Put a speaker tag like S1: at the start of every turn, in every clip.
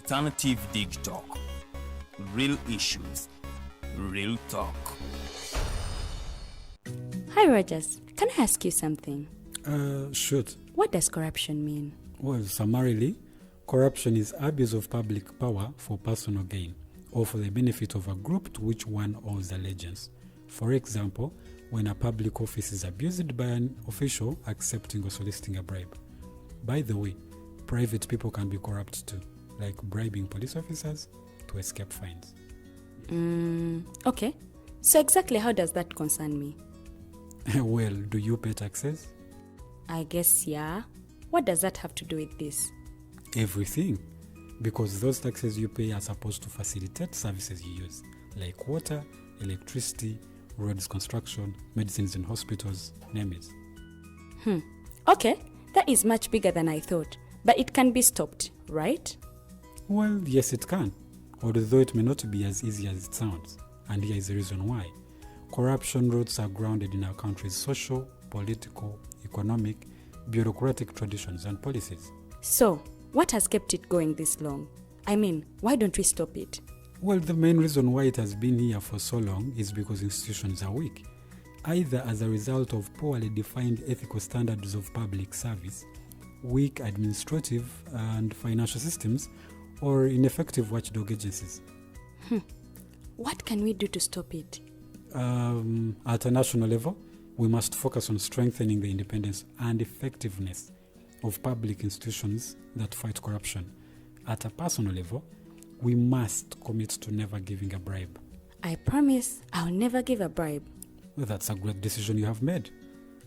S1: Alternative Dig Talk. Real issues, real talk.
S2: Hi Rogers, can I ask you something?
S3: Shoot.
S2: What does corruption mean?
S3: Well, summarily, corruption is abuse of public power for personal gain or for the benefit of a group to which one owes allegiance. For example, when a public office is abused by an official accepting or soliciting a bribe. By the way, private people can be corrupt too, like bribing police officers to escape fines.
S2: Okay. So exactly how does that concern me?
S3: Well, do you pay taxes?
S2: I guess, yeah. What does that have to do with this?
S3: Everything. Because those taxes you pay are supposed to facilitate services you use, like water, electricity, roads construction, medicines in hospitals, name it.
S2: Okay, that is much bigger than I thought. But it can be stopped, right?
S3: Well, yes it can, although it may not be as easy as it sounds. And here is the reason why. Corruption roots are grounded in our country's social, political, economic, bureaucratic traditions and policies.
S2: So, what has kept it going this long? I mean, why don't we stop it?
S3: Well, the main reason why it has been here for so long is because institutions are weak, either as a result of poorly defined ethical standards of public service, weak administrative and financial systems, or ineffective watchdog agencies.
S2: What can we do to stop it?
S3: At a national level, we must focus on strengthening the independence and effectiveness of public institutions that fight corruption. At a personal level, we must commit to never giving a bribe.
S2: I promise I'll never give a bribe.
S3: Well, that's a great decision you have made.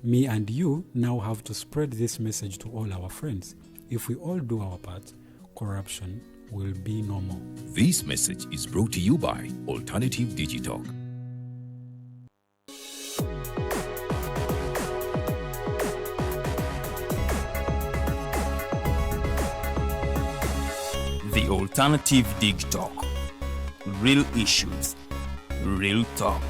S3: Me and you now have to spread this message to all our friends. If we all do our part, corruption will be no more.
S4: This message is brought to you by Alternative Digital.
S1: The Alternative Dig Talk. Real issues, real talk.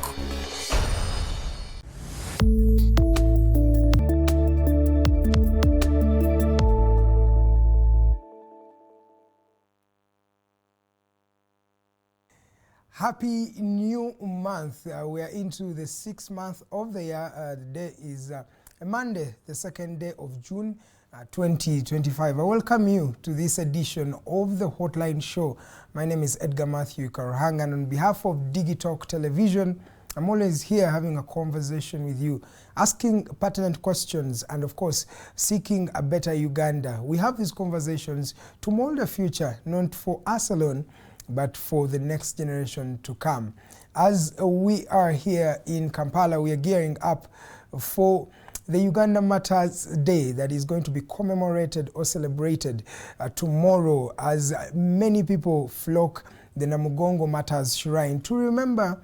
S5: Happy new month. We are into the 6th month of the year. The day is a Monday, the 2nd day of June 2025. I welcome you to this edition of the Hotline Show. My name is Edgar Matthew Karuhanga, and on behalf of Digitalk Television, I'm always here having a conversation with you, asking pertinent questions and, of course, seeking a better Uganda. We have these conversations to mold a future, not for us alone, but for the next generation to come. As we are here in Kampala, we are gearing up for the Uganda Matters Day that is going to be commemorated or celebrated tomorrow, as many people flock the Namugongo Matters Shrine to remember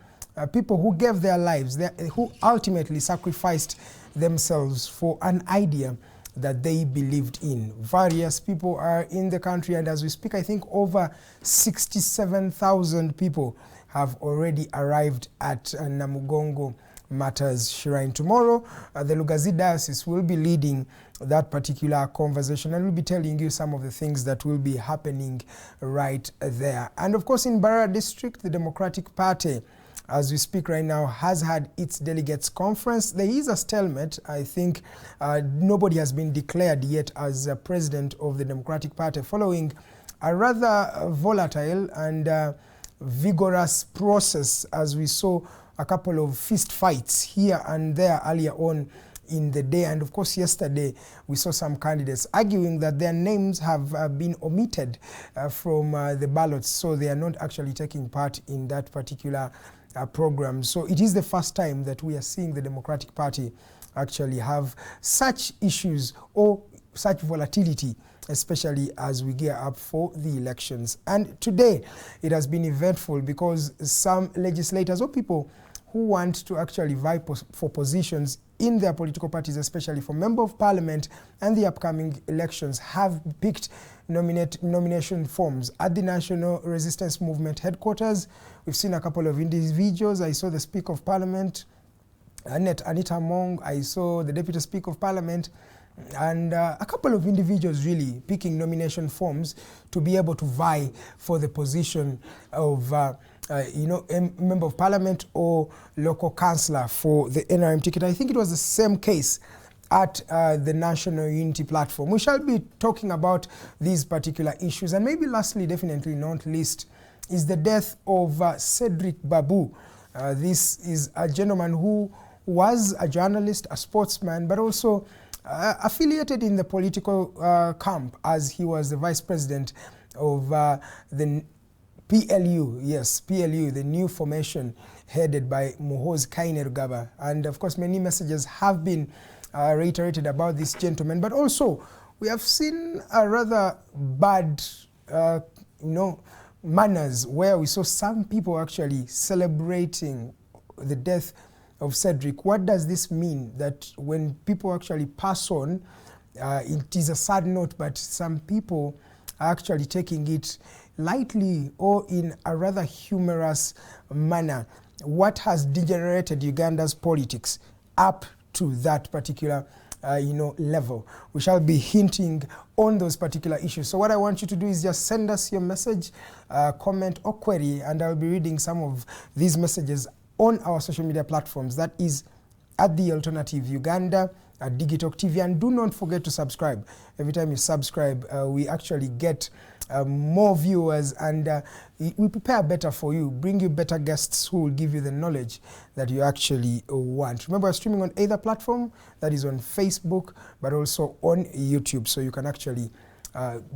S5: people who gave their lives, who ultimately sacrificed themselves for an idea that they believed in. Various people are in the country, and as we speak, I think over 67,000 people have already arrived at Namugongo Matters Shrine. Tomorrow, the Lugazi Diocese will be leading that particular conversation, and we'll be telling you some of the things that will be happening right there. And of course, in Barara District, the Democratic Party, as we speak right now, has had its delegates conference. There is a stalemate. I think nobody has been declared yet as president of the Democratic Party, following a rather volatile and vigorous process, as we saw a couple of fist fights here and there earlier on in the day. And of course, yesterday we saw some candidates arguing that their names have been omitted from the ballots, so they are not actually taking part in that particular program. So it is the first time that we are seeing the Democratic Party actually have such issues or such volatility, especially as we gear up for the elections. And today it has been eventful because some legislators or people who want to actually vie for positions in their political parties, especially for Member of Parliament and the upcoming elections, have picked nomination forms at the National Resistance Movement headquarters. We've seen a couple of individuals. I saw the Speaker of Parliament, Anita Mong. I saw the Deputy Speaker of Parliament, and a couple of individuals really picking nomination forms to be able to vie for the position of a member of parliament or local councillor for the NRM ticket. I think it was the same case at the National Unity Platform. We shall be talking about these particular issues. And maybe lastly, definitely not least, is the death of Cedric Babu. This is a gentleman who was a journalist, a sportsman, but also affiliated in the political camp, as he was the vice president of the PLU, yes, PLU, the new formation headed by Muhoozi Kainerugaba. And of course, many messages have been reiterated about this gentleman, but also we have seen a rather bad, manners where we saw some people actually celebrating the death of Cedric. What does this mean? That when people actually pass on, it is a sad note, but some people are actually taking it lightly or in a rather humorous manner. What has degenerated Uganda's politics up to that particular level? We shall be hinting on those particular issues. So what I want you to do is just send us your message, comment or query, and I'll be reading some of these messages on our social media platforms. That is at The Alternative Uganda, at Digitalk TV, and do not forget to subscribe. Every time you subscribe, we actually get more viewers, and we prepare better for you, bring you better guests who will give you the knowledge that you actually want. Remember, we're streaming on either platform, that is on Facebook, but also on YouTube, so you can actually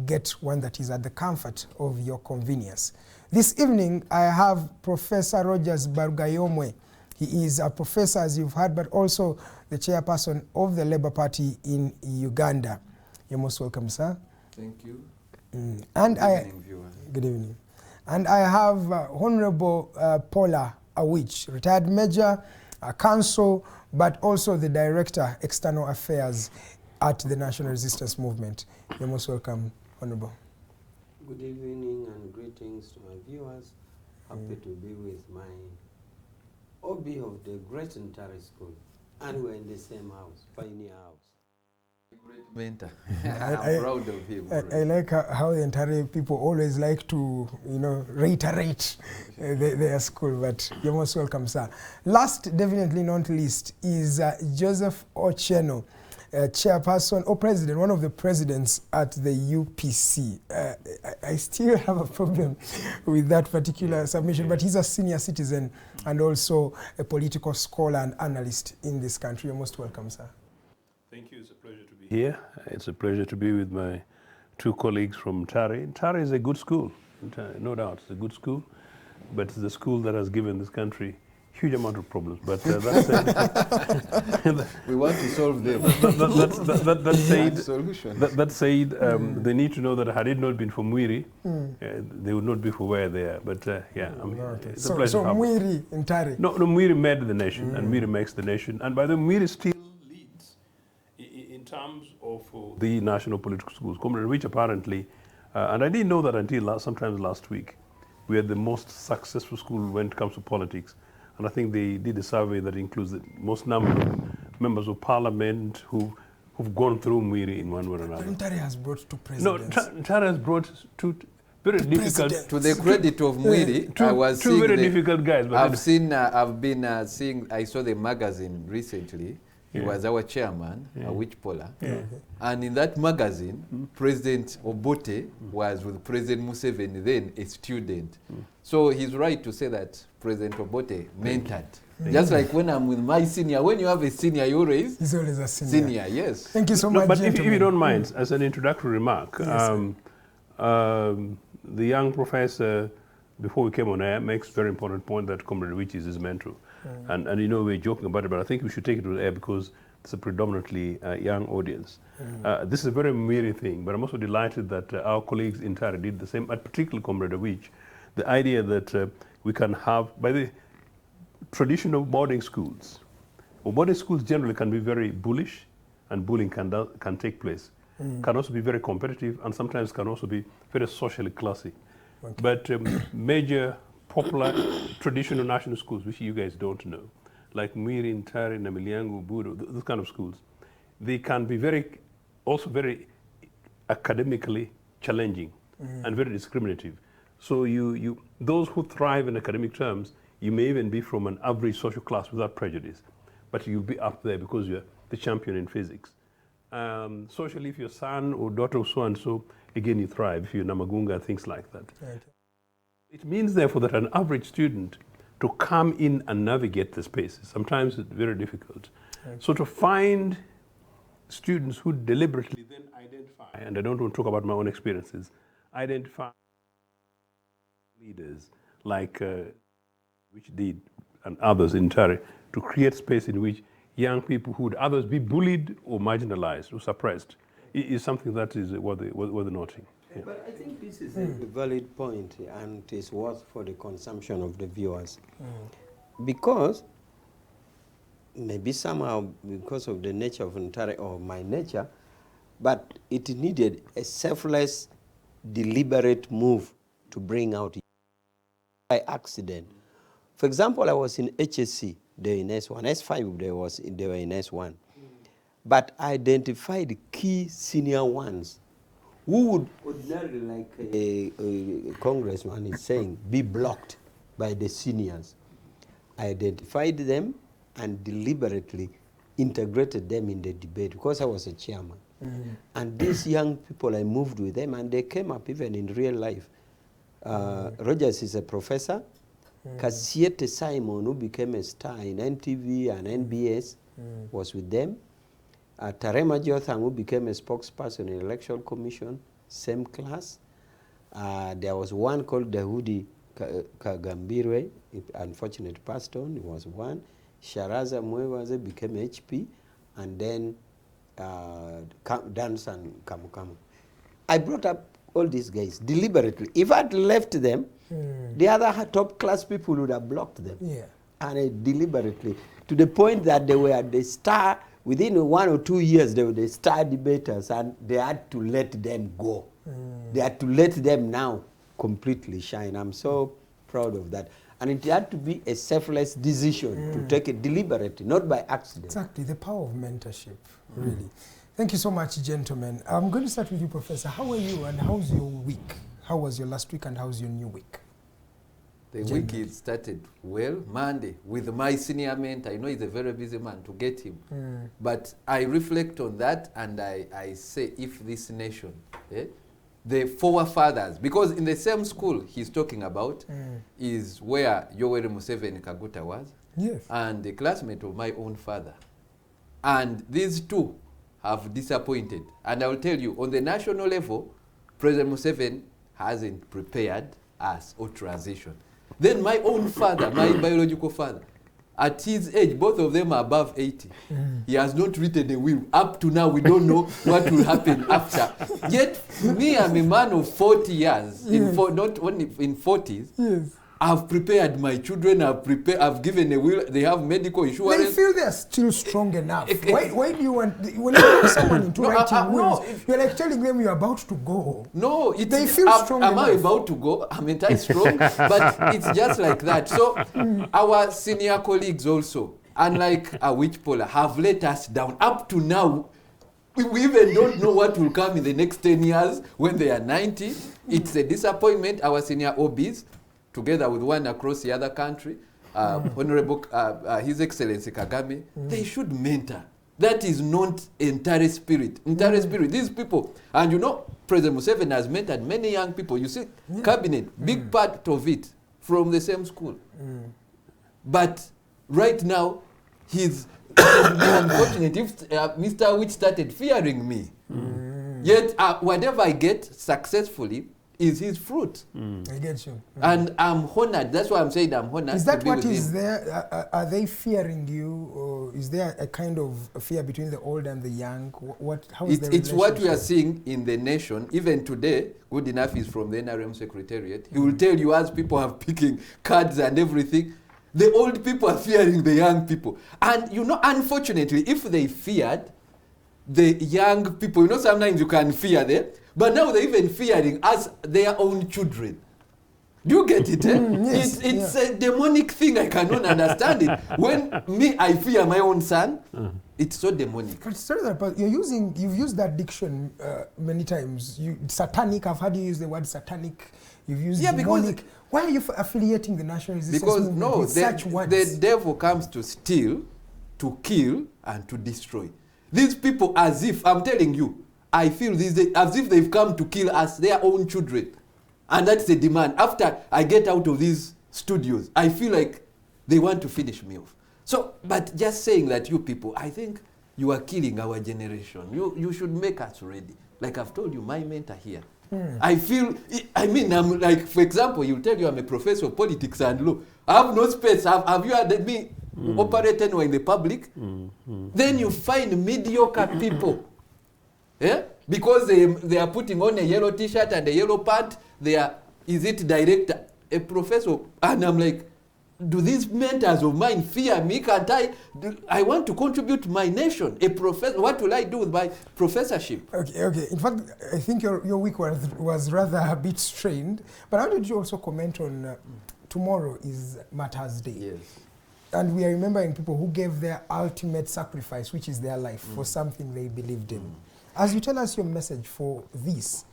S5: get one that is at the comfort of your convenience. This evening, I have Professor Rogers Barugayomwe. He is a professor, as you've heard, but also the chairperson of the Labour Party in Uganda. You're most welcome, sir.
S6: Thank you.
S5: And
S6: Good evening, viewers.
S5: Good evening. And I have Honorable Pollar Awich, retired major, counsel, but also the director, external affairs at the National Resistance Movement. You're most welcome, Honorable.
S6: Good evening and greetings to my viewers. Happy to be with my OB of the Great Ntare School. And we're in the same house, Pioneer House. Great mentor. I'm proud of him.
S5: I like how the entire people always like to, reiterate their school, but you're most welcome, sir. Last, definitely not least, is Joseph Ochieno, chairperson or president, one of the presidents at the UPC. I still have a problem with that particular submission, but he's a senior citizen and also a political scholar and analyst in this country. You're most welcome, sir.
S7: Thank you. It's a pleasure to be here. It's a pleasure to be with my two colleagues from Ntare. Ntare is a good school, no doubt. It's a good school, but it's the school that has given this country huge amount of problems. But that said,
S6: we want to solve them.
S7: That said, they need to know that had it not been for Mwiri, they would not be for where they are. But it's a pleasure.
S5: So Mwiri in Ntare?
S7: No, Mwiri made the nation, and Mwiri makes the nation. And by the way, Mwiri still leads in terms of the national political schools, which apparently, and I didn't know that until sometimes last week, we are the most successful school when it comes to politics. And I think they did a survey that includes the most number of members of parliament who've gone through Mwiri in one way or another.
S5: Ntare has brought two presidents.
S7: No, Ntare has brought two very difficult.
S6: To the credit of Mwiri, I was
S7: two very difficult guys. But
S6: I saw the magazine recently. He was our chairman, Awich Pollar. And in that magazine, President Obote was with President Museveni, then a student. So he's right to say that President Obote mentored. Just like when I'm with my senior, when you have a senior, you always...
S5: He's always a senior.
S6: Yes.
S5: Thank you so much,
S7: but if you don't mind, as an introductory remark, yes, the young professor, before we came on air, makes a very important point that Comrade Awich is his mentor. And we're joking about it, but I think we should take it to the air because it's a predominantly young audience. This is a very Mwiri thing, but I'm also delighted that our colleagues in Ntare did the same, particularly Comrade Awich. The idea that we can have, by the traditional boarding schools, or boarding schools generally can be very bullish, and bullying can take place. Can also be very competitive, and sometimes can also be very socially classy. Okay. But major popular traditional national schools, which you guys don't know, like Mwiri, Ntare, Namilyango, Budo, those kind of schools, they can be very also very academically challenging and very discriminative. So those who thrive in academic terms, you may even be from an average social class without prejudice, but you'll be up there because you're the champion in physics. Socially, if you're son or daughter of so-and-so, again, you thrive. If you're Namagunga, things like that.
S5: Okay.
S7: It means, therefore, that an average student to come in and navigate the spaces, sometimes it's very difficult.
S5: Okay.
S7: So to find students who deliberately then identify, and I don't want to talk about my own experiences, identify leaders like which did and others in Tare to create space in which young people who would others be bullied or marginalized or suppressed is something that is worth noting. Yeah.
S8: But I think this is a valid point, and it is worth for the consumption of the viewers. Because maybe somehow because of the nature of Ntare or my nature, but it needed a selfless, deliberate move to bring out by accident. For example, I was in HSC, they were in S1, S5 they were in S1. But I identified key senior ones who would ordinarily, like a congressman is saying, be blocked by the seniors. I identified them and deliberately integrated them in the debate because I was a chairman. And these young people, I moved with them and they came up even in real life. Rogers is a professor. Kasiete Simon, who became a star in NTV and NBS, was with them. Tarema Jotham, who became a spokesperson in Electoral Commission, same class. There was one called Dahudi Kagambirwe, unfortunate passed on, he was one. Sharaza Mwewaze became HP, and then Dansan Kamukamu. I brought up all these guys deliberately. If I'd left them, the other top class people would have blocked them.
S5: Yeah.
S8: And I deliberately, to the point that they were the star. Within 1 or 2 years, they were the star debaters, and they had to let them go. They had to let them now completely shine. I'm so proud of that. And it had to be a selfless decision to take it deliberately, not by accident.
S5: Exactly, the power of mentorship, really. Thank you so much, gentlemen. I'm going to start with you, Professor. How are you and how's your week? How was your last week and how's your new week?
S6: The week it started well, Monday, with my senior mentor. I know he's a very busy man to get him. But I reflect on that and I say, if this nation, the forefathers, because in the same school he's talking about is where Yoweri Museveni Kaguta was,
S5: yes,
S6: and a classmate of my own father. And these two have disappointed. And I will tell you, on the national level, President Museveni hasn't prepared us or transition. Then my own father, my biological father, at his age, both of them are above 80. He has not written a will. Up to now, we don't know what will happen after. Yet, me, I'm a man of 40 years, not only in 40s. Yes. I've prepared my children, I've given a will, they have medical insurance.
S5: They feel they're still strong enough. Why do you want, when you put someone into writing wills, you're like telling them you're about to go.
S6: No,
S5: they feel strong enough.
S6: Am I about to go? I'm entirely strong, but it's just like that. So our senior colleagues also, unlike Awich Pollar, have let us down. Up to now, we even don't know what will come in the next 10 years when they are 90. It's a disappointment. Our senior OBs, together with one across the other country, Honorable His Excellency Kagame, they should mentor. That is not entire spirit. Entire spirit, these people. And you know, President Museveni has mentored many young people. You see, cabinet, big part of it from the same school. But right now, he's unfortunate if Mr. Awich started fearing me. Yet, whatever I get successfully, is his fruit.
S5: I get you.
S6: And I'm honored. That's why I'm saying I'm honored.
S5: Is that
S6: to be
S5: what
S6: with
S5: is
S6: him.
S5: there? Are they fearing you, or is there a kind of a fear between the old and the young? How is the
S6: It's what we are seeing in the nation. Even today, good enough is from the NRM Secretariat. He will tell you, as people are picking cards and everything, the old people are fearing the young people. And you know, unfortunately, if they feared the young people, you know, sometimes you can fear them, but now they're even fearing us, their own children. Do you get it?
S5: Yes,
S6: It's a demonic thing. I cannot understand it. When I fear my own son, it's so demonic.
S5: But sorry, but you've used that diction many times. Satanic. I've heard you use the word satanic. You've used demonic. Why are you affiliating the national resistance movement with such words?
S6: The devil comes to steal, to kill, and to destroy. These people, as if, I'm telling you, I feel these days as if they've come to kill us, their own children. And that's the demand. After I get out of these studios, I feel like they want to finish me off. So, but just saying that you people, I think you are killing our generation. You should make us ready. Like I've told you, my mentor here. I feel, I'm like, for example, you tell you I'm a professor of politics and law. I have no space. Have you had me operate anywhere in the public? Then you find mediocre people. Yeah? Because they are putting on a yellow t-shirt and a yellow pant, they are, is it director, a professor? And I'm like, do these mentors of mine fear me? Can't I want to contribute to my nation. A professor, what will I do with my professorship?
S5: Okay. In fact, I think your week was rather a bit strained. But how did you also comment on tomorrow is Martyrs' Day?
S6: Yes.
S5: And we are remembering people who gave their ultimate sacrifice, which is their life, for something they believed in. As you tell us your message for this,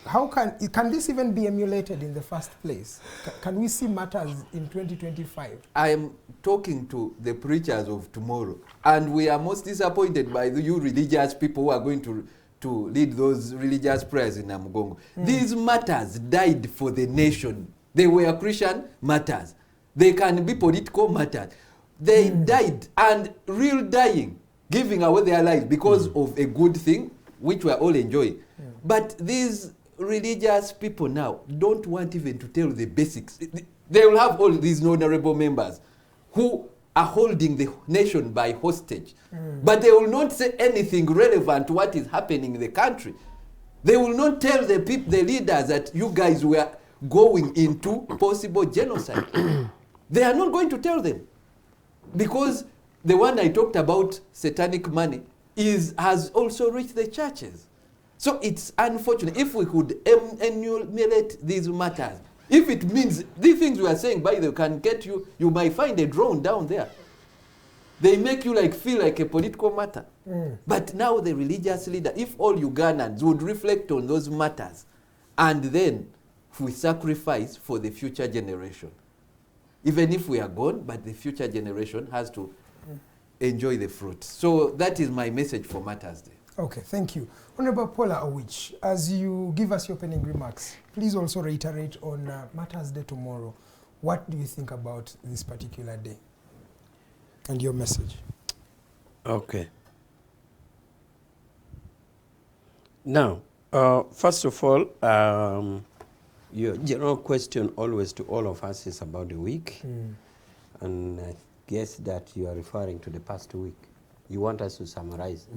S5: how can this even be emulated in the first place? Can we see Martyrs in 2025?
S6: I am talking to the preachers of tomorrow, and we are most disappointed by you religious people who are going to lead those religious prayers in Namugongo. These martyrs died for the nation. They were Christian martyrs. They can be political martyrs. They died, and real dying, giving away their lives because of a good thing, which we are all enjoying. But these religious people now don't want even to tell the basics. They will have all these honorable members who are holding the nation by hostage. But they will not say anything relevant to what is happening in the country. They will not tell the leaders that you guys were going into possible genocide. They are not going to tell them. Because the one I talked about, satanic money, has also reached the churches. So it's unfortunate. If we could emulate these matters, if it means these things we are saying, by the way, can get you, you might find a drone down there. They make you feel like a political matter. But now the religious leader, if all Ugandans would reflect on those matters, and then we sacrifice for the future generation. Even if we are gone, but the future generation has to enjoy the fruit. So that is my message for Martyrs' Day.
S5: Okay, thank you. Honorable Pollar Awich, as you give us your opening remarks, please also reiterate on Martyrs' Day tomorrow. What do you think about this particular day and your message?
S8: Okay. Now, first of all, your general question always to all of us is about the week. And I guess that you are referring to the past week. You want us to summarize?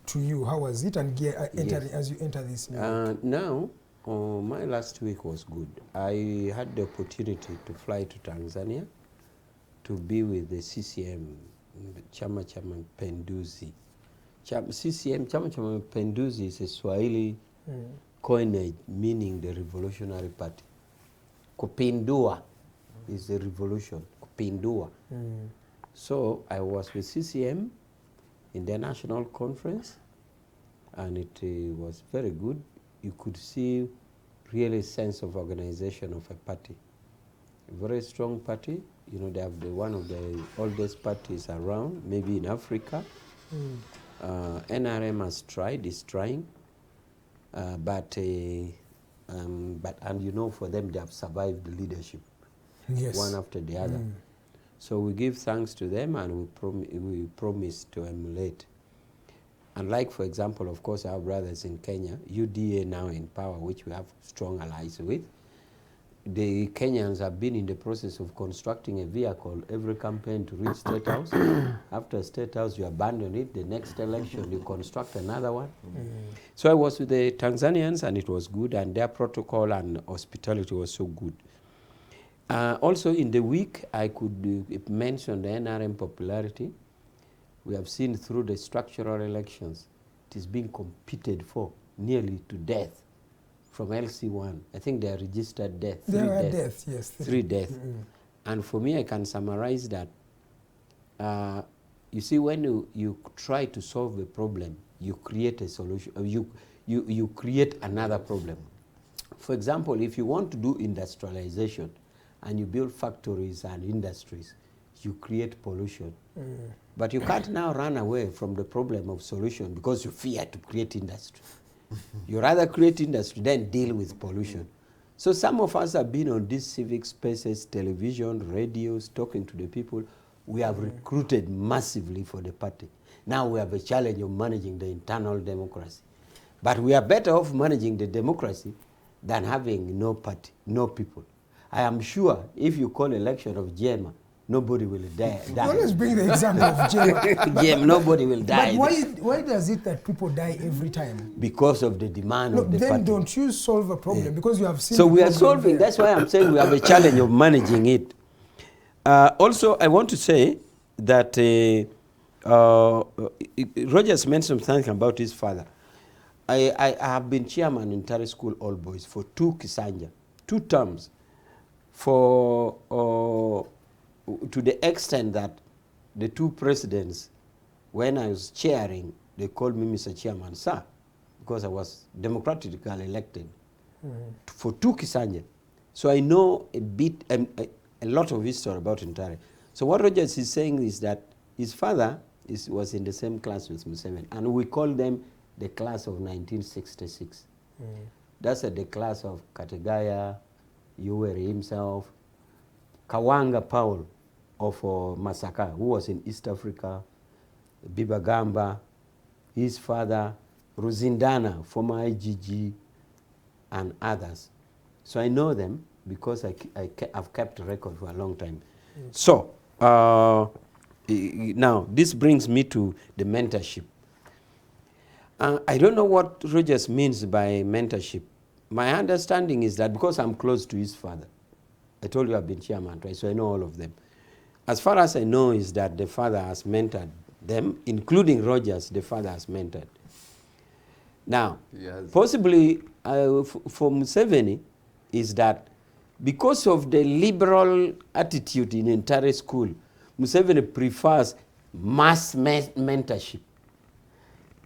S5: To you, how was it? And
S8: Yes.
S5: as you enter this new week?
S8: Now, my last week was good. I had the opportunity to fly to Tanzania to be with the CCM, Chama cha Mapinduzi. CCM, Chama cha Mapinduzi is a Swahili coinage meaning the Revolutionary Party. Kupindua is the revolution, kupindua. So I was with CCM in their national conference, and it was very good. You could see really sense of organization of a party. A very strong party. You know, they have one of the oldest parties around, maybe in Africa. NRM is trying, but you know, for them, they have survived the leadership, one after the other. So we give thanks to them, and we promise to emulate. And like, for example, of course, our brothers in Kenya, UDA now in power, which we have strong allies with. The Kenyans have been in the process of constructing a vehicle every campaign to reach State House. After State House, you abandon it. The next election, you construct another one. So I was with the Tanzanians, and it was good, and their protocol and hospitality was so good. Also in the week, I could mention the NRM popularity. We have seen through the structural elections, it is being competed for nearly to death from LC1. I think they are registered death.
S5: There are deaths, yes.
S8: 3 deaths. And for me, I can summarize that. You see, when you try to solve a problem, you create a solution. You create another problem. For example, if you want to do industrialization and you build factories and industries, you create pollution. But you can't now run away from the problem of solution because you fear to create industry. You rather create industry than deal with pollution. So some of us have been on these civic spaces, television, radios, talking to the people. We have recruited massively for the party. Now we have a challenge of managing the internal democracy. But we are better off managing the democracy than having no party, no people. I am sure if you call election of Jema, nobody will die.
S5: You always bring the example of Jema.
S8: Jema, nobody will die.
S5: But why does it that people die every time?
S8: Because of the demand of the
S5: then
S8: party.
S5: Don't you solve a problem because you have seen.
S8: So we are solving. That's why I'm saying we have a challenge of managing it. Also, I want to say that Rogers mentioned something about his father. I have been chairman in Tare School All Boys for 2 Kisanja, 2 terms, for to the extent that the 2 presidents, when I was chairing, they called me Mr. Chairman, sir, because I was democratically elected for 2 Kisanja. So I know a lot of history about Ntare. So what Rogers is saying is that his father was in the same class with Museveni, and we call them the class of 1966. That's the class of Kategaya, Yoweri himself, Kawanga Paul of Masaka, who was in East Africa, Bibagamba, his father, Ruzindana, former IGG, and others. So I know them because I've kept a record for a long time. So now this brings me to the mentorship. I don't know what Rogers means by mentorship. My understanding is that because I'm close to his father, I told you I've been chairman twice, so I know all of them. As far as I know is that the father has mentored them, including Rogers, the father has mentored. Now, possibly for Museveni is that because of the liberal attitude in entire school, Museveni prefers mass mentorship.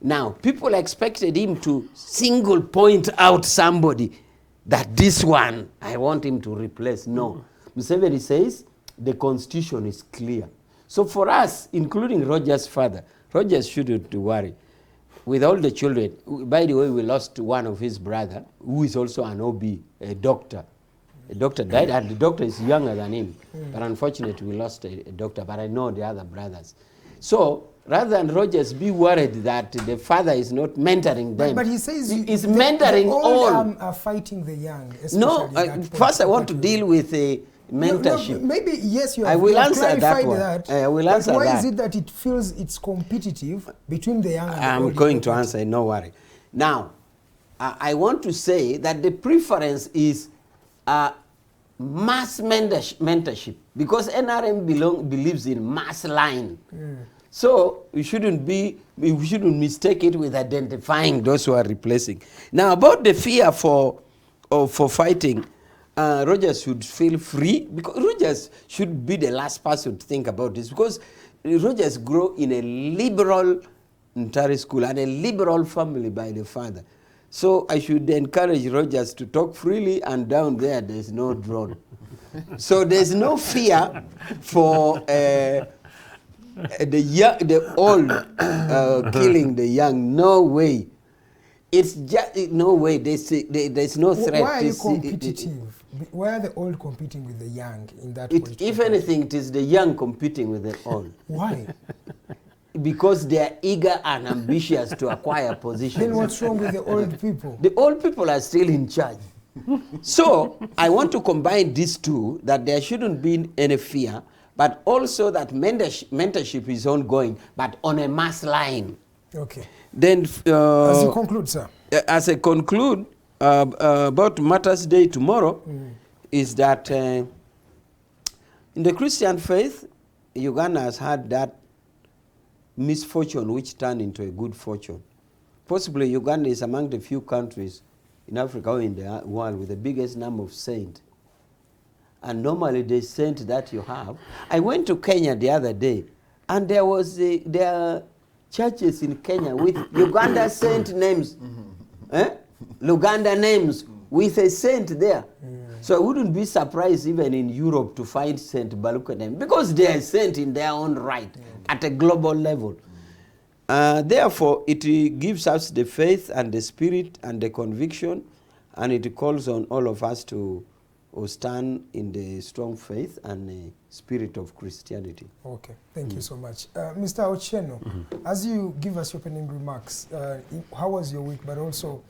S8: Now, people expected him to single point out somebody that this one, I want him to replace. No. Museveni says the constitution is clear. So for us, including Rogers' father, Rogers shouldn't worry. With all the children, by the way, we lost one of his brother, who is also an OB, a doctor. A doctor died, and the doctor is younger than him. But unfortunately, we lost a doctor, but I know the other brothers. So, rather than Rogers be worried that the father is not mentoring them,
S5: but he says
S8: he's mentoring
S5: the
S8: all.
S5: old are fighting the young.
S8: No, first I want to deal with mentorship.
S5: No, maybe, yes, you have,
S8: I will answer
S5: clarified
S8: that one.
S5: that.
S8: I will answer
S5: why
S8: that.
S5: is it that it feels it's competitive between the young and the old?
S8: I'm going to answer, no worry. Now, I want to say that the preference is mass mentorship, because NRM believes in mass line. So we shouldn't mistake it with identifying those who are replacing. Now, about the fear for fighting, Rogers should feel free, because Rogers should be the last person to think about this, because Rogers grew in a liberal Ntare school and a liberal family by the father. So I should encourage Rogers to talk freely, and down there's no drone. So there's no fear for the old killing the young. No way. It's just no way. There's no threat.
S5: Why are you competitive? Why are the old competing with the young in that?
S8: If anything, it is the young competing with the old.
S5: Why?
S8: Because they are eager and ambitious to acquire positions.
S5: Then what's wrong with the old people?
S8: The old people are still in charge. So I want to combine these two, that there shouldn't be any fear, but also that mentorship is ongoing, but on a mass line.
S5: Okay.
S8: Then,
S5: as you conclude, sir.
S8: As I conclude about Mother's Day tomorrow, is that in the Christian faith, Uganda has had that misfortune which turned into a good fortune. Possibly Uganda is among the few countries in Africa or in the world with the biggest number of saints. And normally the saint that you have, I went to Kenya the other day, and there are churches in Kenya with Uganda saint names, Luganda names with a saint there. So I wouldn't be surprised even in Europe to find Saint Baluka name, because they are saint in their own right at a global level. Therefore, it gives us the faith and the spirit and the conviction, and it calls on all of us to stand in the strong faith and the spirit of Christianity.
S5: Okay, thank you so much. Mr. Ochieno, as you give us your opening remarks, how was your week, but also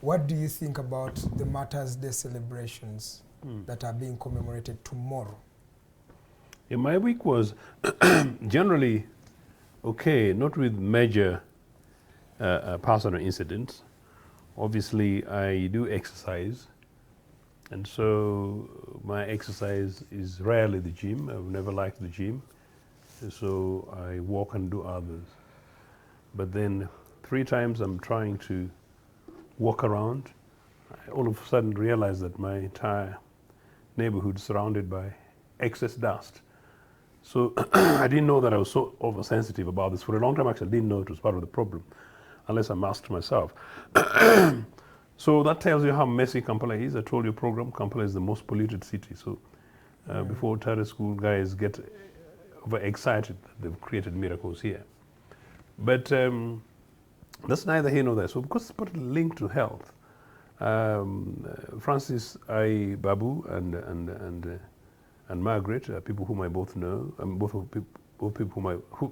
S5: what do you think about the Martyrs' Day celebrations that are being commemorated tomorrow?
S7: Yeah, my week was generally okay, not with major personal incidents. Obviously, I do exercise, and so my exercise is rarely the gym. I've never liked the gym, so I walk and do others. But then 3 times I'm trying to walk around, I all of a sudden realize that my entire neighborhood is surrounded by excess dust. So I didn't know that I was so oversensitive about this. For a long time, actually, I didn't know it was part of the problem, unless I asked myself. So that tells you how messy Kampala is. I told you program, Kampala is the most polluted city. So before Tare school guys get overexcited that they've created miracles here. But that's neither here nor there. So because it's part of the link to health, Francis Babu and Margaret, people whom I both know, both people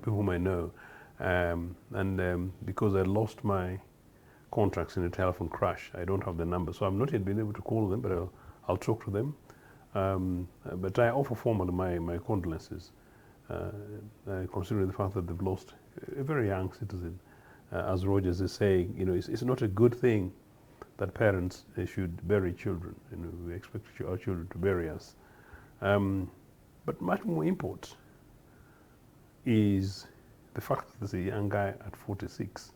S7: whom I know, because I lost my contacts in a telephone crash, I don't have the number, so I've not yet been able to call them, but I'll talk to them. But I offer formally my condolences, considering the fact that they've lost a very young citizen. As Rogers is saying, it's not a good thing that parents should bury children. We expect our children to bury us. But much more important is the fact that there's a young guy at 46.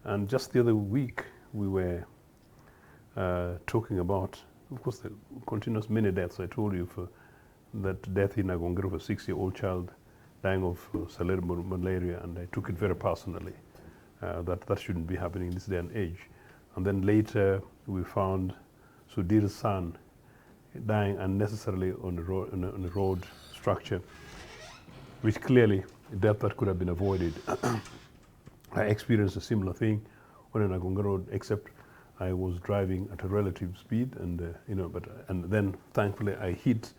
S7: And just the other week, we were talking about, of course, the continuous many deaths. I told you for that death in Agongero of a 6-year-old child dying of cerebral malaria, and I took it very personally, that shouldn't be happening in this day and age. And then later, we found Sudhir's son dying unnecessarily on a road structure, which clearly a death that could have been avoided. I experienced a similar thing on an Agonga road, except I was driving at a relative speed, and and then thankfully I hit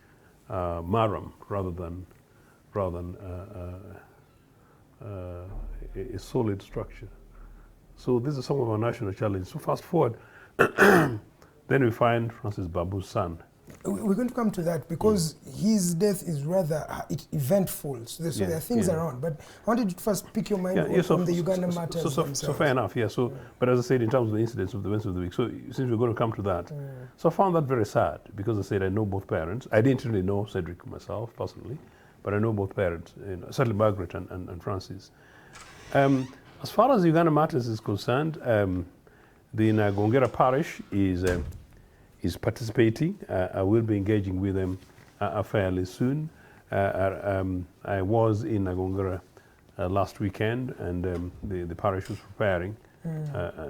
S7: Maram rather than a solid structure. So these are some of our national challenges. So fast forward, then we find Francis Babu's son.
S5: We're going to come to that because his death is rather eventful. So there are things around. But I wanted to first pick your mind on the Uganda matters themselves.
S7: So fair enough, yeah. So, but as I said, in terms of the incidents of the events of the week, so since we're going to come to that, so I found that very sad because I said I know both parents. I didn't really know Cedric myself personally, but I know both parents, certainly Margaret and Francis. As far as Uganda matters is concerned, the Nagongera parish is participating. I will be engaging with them fairly soon. I was in Nagongera last weekend, and the parish was preparing,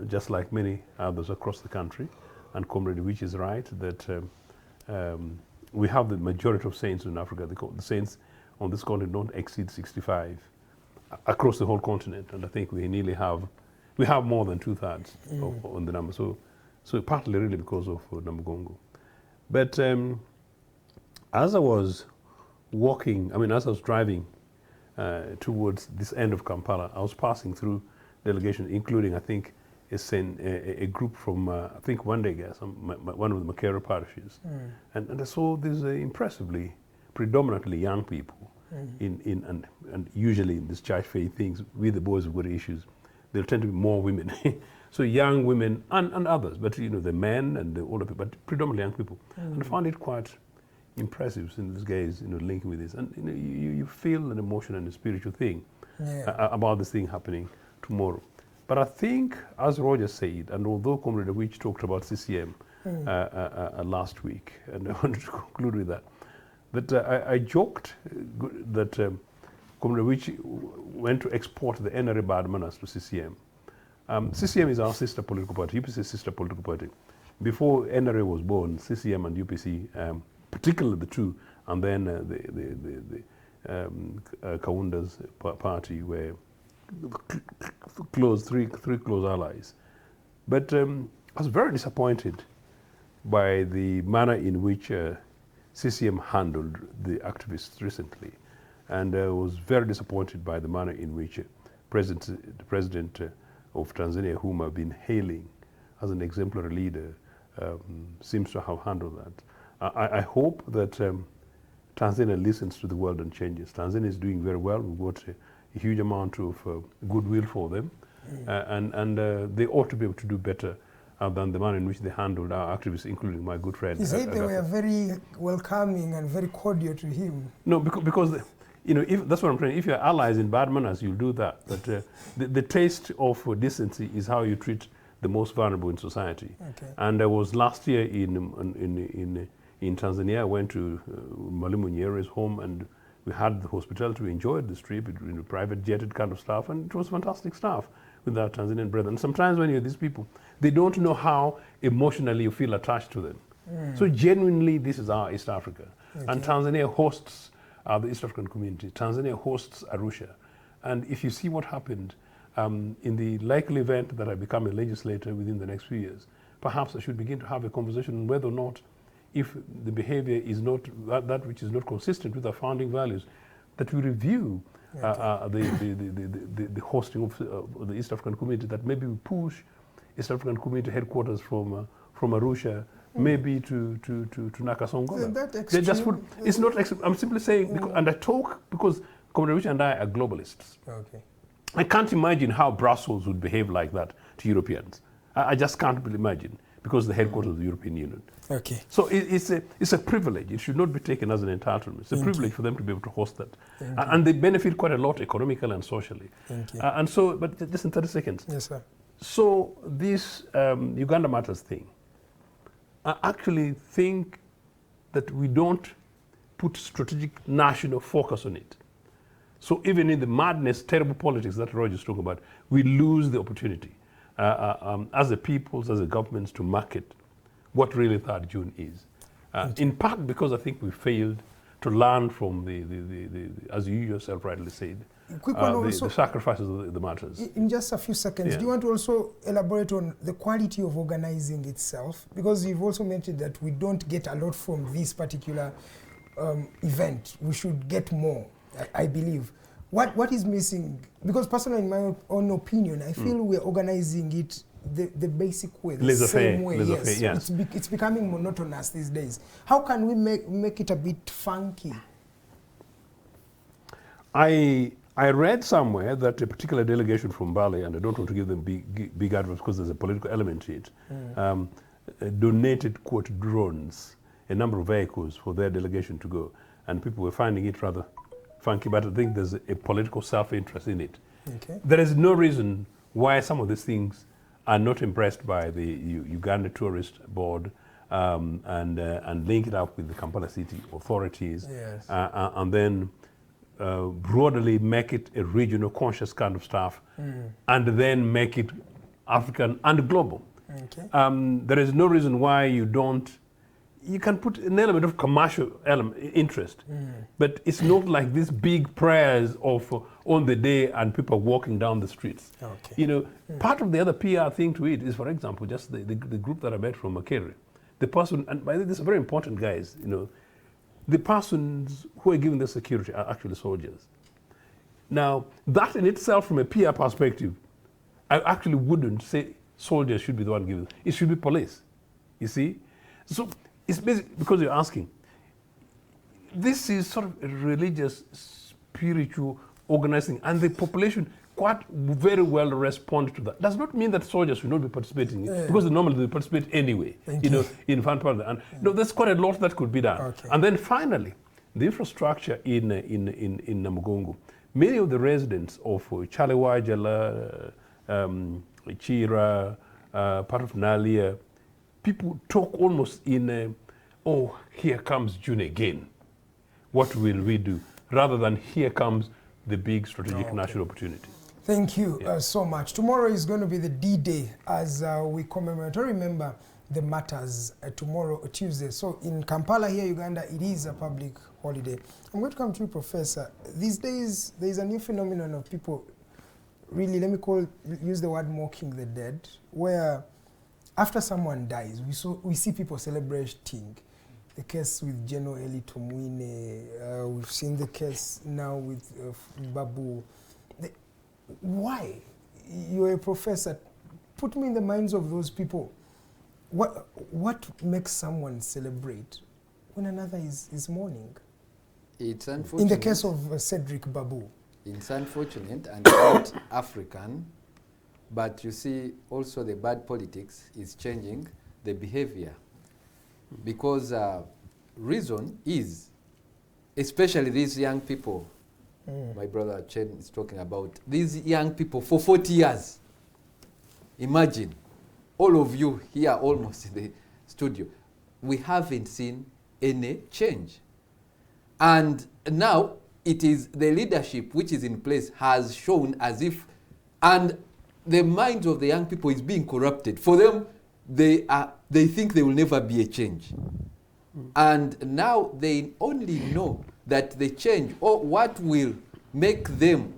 S7: just like many others across the country. And Comrade Awich is right that we have the majority of saints in Africa. The saints on this continent don't exceed 65 across the whole continent, and I think we have more than 2/3 on the number. So partly really because of Namugongo. But as I was walking, as I was driving towards this end of Kampala, I was passing through delegations, including, I think, a group from, I think, Wandega, one of the Makero parishes. And I saw these impressively, predominantly young people, and usually in these church faith things, with the boys who've got issues, there tend to be more women. So young women and others, but the men and the older people, but predominantly young people. And I found it quite impressive seeing these guys, linking with this. And you feel an emotion and a spiritual thing about this thing happening tomorrow. But I think, as Roger said, and although Comrade Awich talked about CCM last week, and I wanted to conclude with that I joked that Comrade Awich went to export the NRA bad manners to CCM. CCM is our sister political party, UPC is sister political party. Before NRA was born, CCM and UPC, particularly the two, and then Kaunda's party were three close allies. But I was very disappointed by the manner in which CCM handled the activists recently, and was very disappointed by the manner in which the president of Tanzania, whom I've been hailing as an exemplary leader, seems to have handled that. I hope that Tanzania listens to the world and changes. Tanzania is doing very well. We've got a huge amount of goodwill for them, and they ought to be able to do better than the manner in which they handled our activists, including my good friend.
S5: He said they were very welcoming and very cordial to him.
S7: No, because you know, that's what I'm saying. If you're allies in bad manners, you'll do that. But the taste of decency is how you treat the most vulnerable in society.
S5: Okay.
S7: And I was last year in Tanzania. I went to Mwalimu Nyere's home, and we had the hospitality. We enjoyed the trip, private jetted kind of stuff, and it was fantastic stuff with our Tanzanian brethren. Sometimes when you're these people, they don't know how emotionally you feel attached to them. So genuinely, this is our East Africa. Okay. And Tanzania hosts the East African community. Tanzania hosts Arusha. And if you see what happened in the likely event that I become a legislator within the next few years, perhaps I should begin to have a conversation on whether or not, if the behavior is not that which is not consistent with our founding values, that we review the hosting of the East African community, that maybe we push East African community headquarters from Arusha, maybe to Nakasongola. They just would, it's not. I'm simply saying, because, and I talk because Comrade Awich and I are globalists.
S5: Okay.
S7: I can't imagine how Brussels would behave like that to Europeans. I just can't imagine, because the headquarters of the European Union.
S5: Okay.
S7: So it's a privilege. It should not be taken as an entitlement. It's a privilege for them to be able to host that. And they benefit quite a lot economically and socially.
S5: Thank you.
S7: And so, but just in 30 seconds.
S5: Yes, sir.
S7: So this Uganda Matters thing, I actually think that we don't put strategic national focus on it. So even in the madness, terrible politics that Roger's talking about, we lose the opportunity as a peoples, as a governments, to market what really 3rd June is. In part because I think we failed to learn from the as you yourself rightly said,
S5: Quick one also,
S7: the sacrifices of the martyrs.
S5: In just a few seconds, do you want to also elaborate on the quality of organizing itself? Because you've also mentioned that we don't get a lot from this particular event. We should get more, I believe. What is missing? Because personally, in my own opinion, I feel we're organizing it the basic way, the same way. Yes. It's becoming monotonous these days. How can we make it a bit funky?
S7: I read somewhere that a particular delegation from Bali, and I don't want to give them big advice because there's a political element to it, donated, quote, drones, a number of vehicles for their delegation to go. And people were finding it rather funky, but I think there's a political self-interest in it.
S5: Okay.
S7: There is no reason why some of these things are not impressed by the Uganda Tourist Board and link it up with the Kampala City authorities, and then broadly make it a regional conscious kind of stuff, and then make it African and global.
S5: Okay.
S7: There is no reason why you can put an element of commercial interest, but it's not like these big prayers of on the day and people walking down the streets.
S5: Okay.
S7: You know, part of the other PR thing to it is, for example, just the group that I met from Makere. The person, and by the way, this is very important, guys, you know, the persons who are giving the security are actually soldiers. Now, that in itself, from a PR perspective, I actually wouldn't say soldiers should be the one giving. It should be police, you see? So it's basically, because you're asking, this is sort of a religious, spiritual organizing, and the population quite very well respond to that. Does not mean that soldiers should not be participating, because normally they participate anyway, in fun part. And there's quite a lot that could be done.
S5: Okay.
S7: And then finally, the infrastructure in Namugongo. Many of the residents of Countrywide, Chira, part of Nalia, people talk almost in a, oh, here comes June again. What will we do? Rather than here comes the big strategic national opportunity.
S5: Thank you so much. Tomorrow is going to be the D-Day as we commemorate or remember the matters tomorrow, Tuesday. So in Kampala here, Uganda, it is a public holiday. I'm going to come to you, Professor. These days, there is a new phenomenon of people, really, let me use the word mocking the dead, where after someone dies, we see people celebrating. The case with General Eli Tomwine, we've seen the case now with Babu. Why? You're a professor. Put me in the minds of those people. What makes someone celebrate when another is mourning?
S6: It's unfortunate.
S5: In the case of Cedric Babu.
S6: It's unfortunate and not African, but you see also the bad politics is changing the behavior. Because reason is, especially these young people, my brother Chen is talking about, these young people for 40 years. Imagine, all of you here almost in the studio, we haven't seen any change. And now it is the leadership which is in place has shown as if, and the minds of the young people is being corrupted. For them, they think there will never be a change. And now they only know that the change or what will make them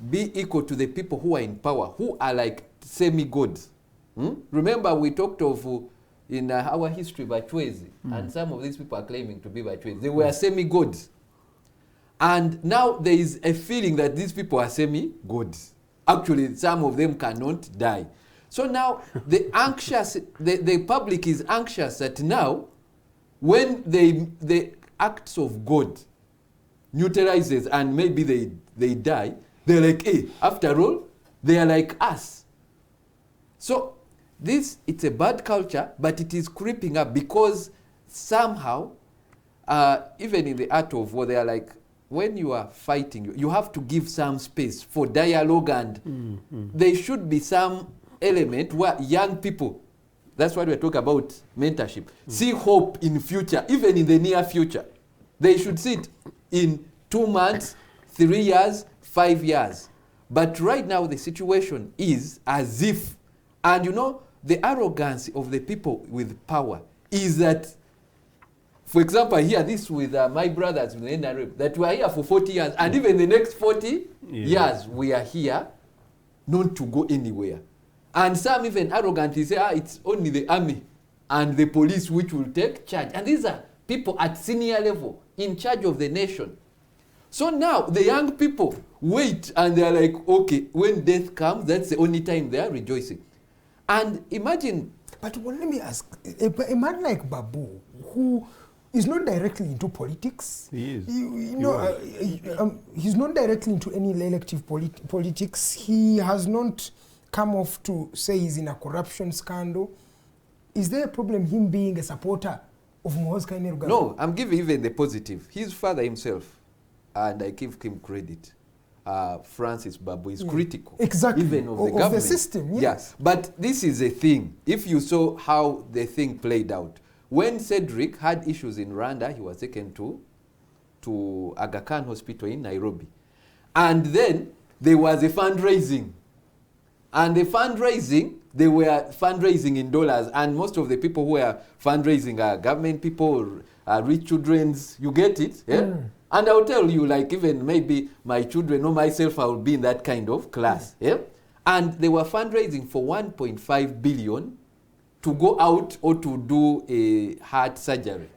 S6: be equal to the people who are in power, who are like semi-gods. Remember we talked of in our history Bachwezi, and some of these people are claiming to be Bachwezi. They were semi-gods. And now there is a feeling that these people are semi-gods. Actually, some of them cannot die. So now the public is anxious that now, when the acts of God neutralizes and maybe they die, they're like, hey, after all, they are like us. So it's a bad culture, but it is creeping up because somehow, even in the art of war, they are like, when you are fighting, you have to give some space for dialogue, and there should be some element where young people, that's why we're talking about mentorship, see hope in future, even in the near future. They should see it in 2 months, 3 years, 5 years. But right now the situation is as if, and you know, the arrogance of the people with power is that, for example, here this with my brothers in the NRM, that we are here for 40 years, and even the next 40 years we are here not to go anywhere. And some even arrogantly say, it's only the army and the police which will take charge. And these are people at senior level in charge of the nation. So now the young people wait and they're like, okay, when death comes, that's the only time they are rejoicing. And imagine.
S5: But let me ask, a man like Babu, who is not directly into politics.
S7: He is.
S5: He's not directly into any elective politics. He has not come off to say he's in a corruption scandal. Is there a problem him being a supporter of Muhoozi Kainerugaba?
S6: No, I'm giving even the positive. His father himself, and I give him credit, Francis Babu is critical.
S5: Exactly.
S6: Even of the government.
S5: Of the system, yes.
S6: Yeah. But this is a thing. If you saw how the thing played out, when Cedric had issues in Rwanda, he was taken to Aga Khan Hospital in Nairobi. And then there was a fundraising. And the fundraising, they were fundraising in dollars. And most of the people who were fundraising are government people, rich children's, you get it? Yeah? And I'll tell you, like even maybe my children or myself, I will be in that kind of class. Yeah? And they were fundraising for 1.5 billion to go out or to do a heart surgery.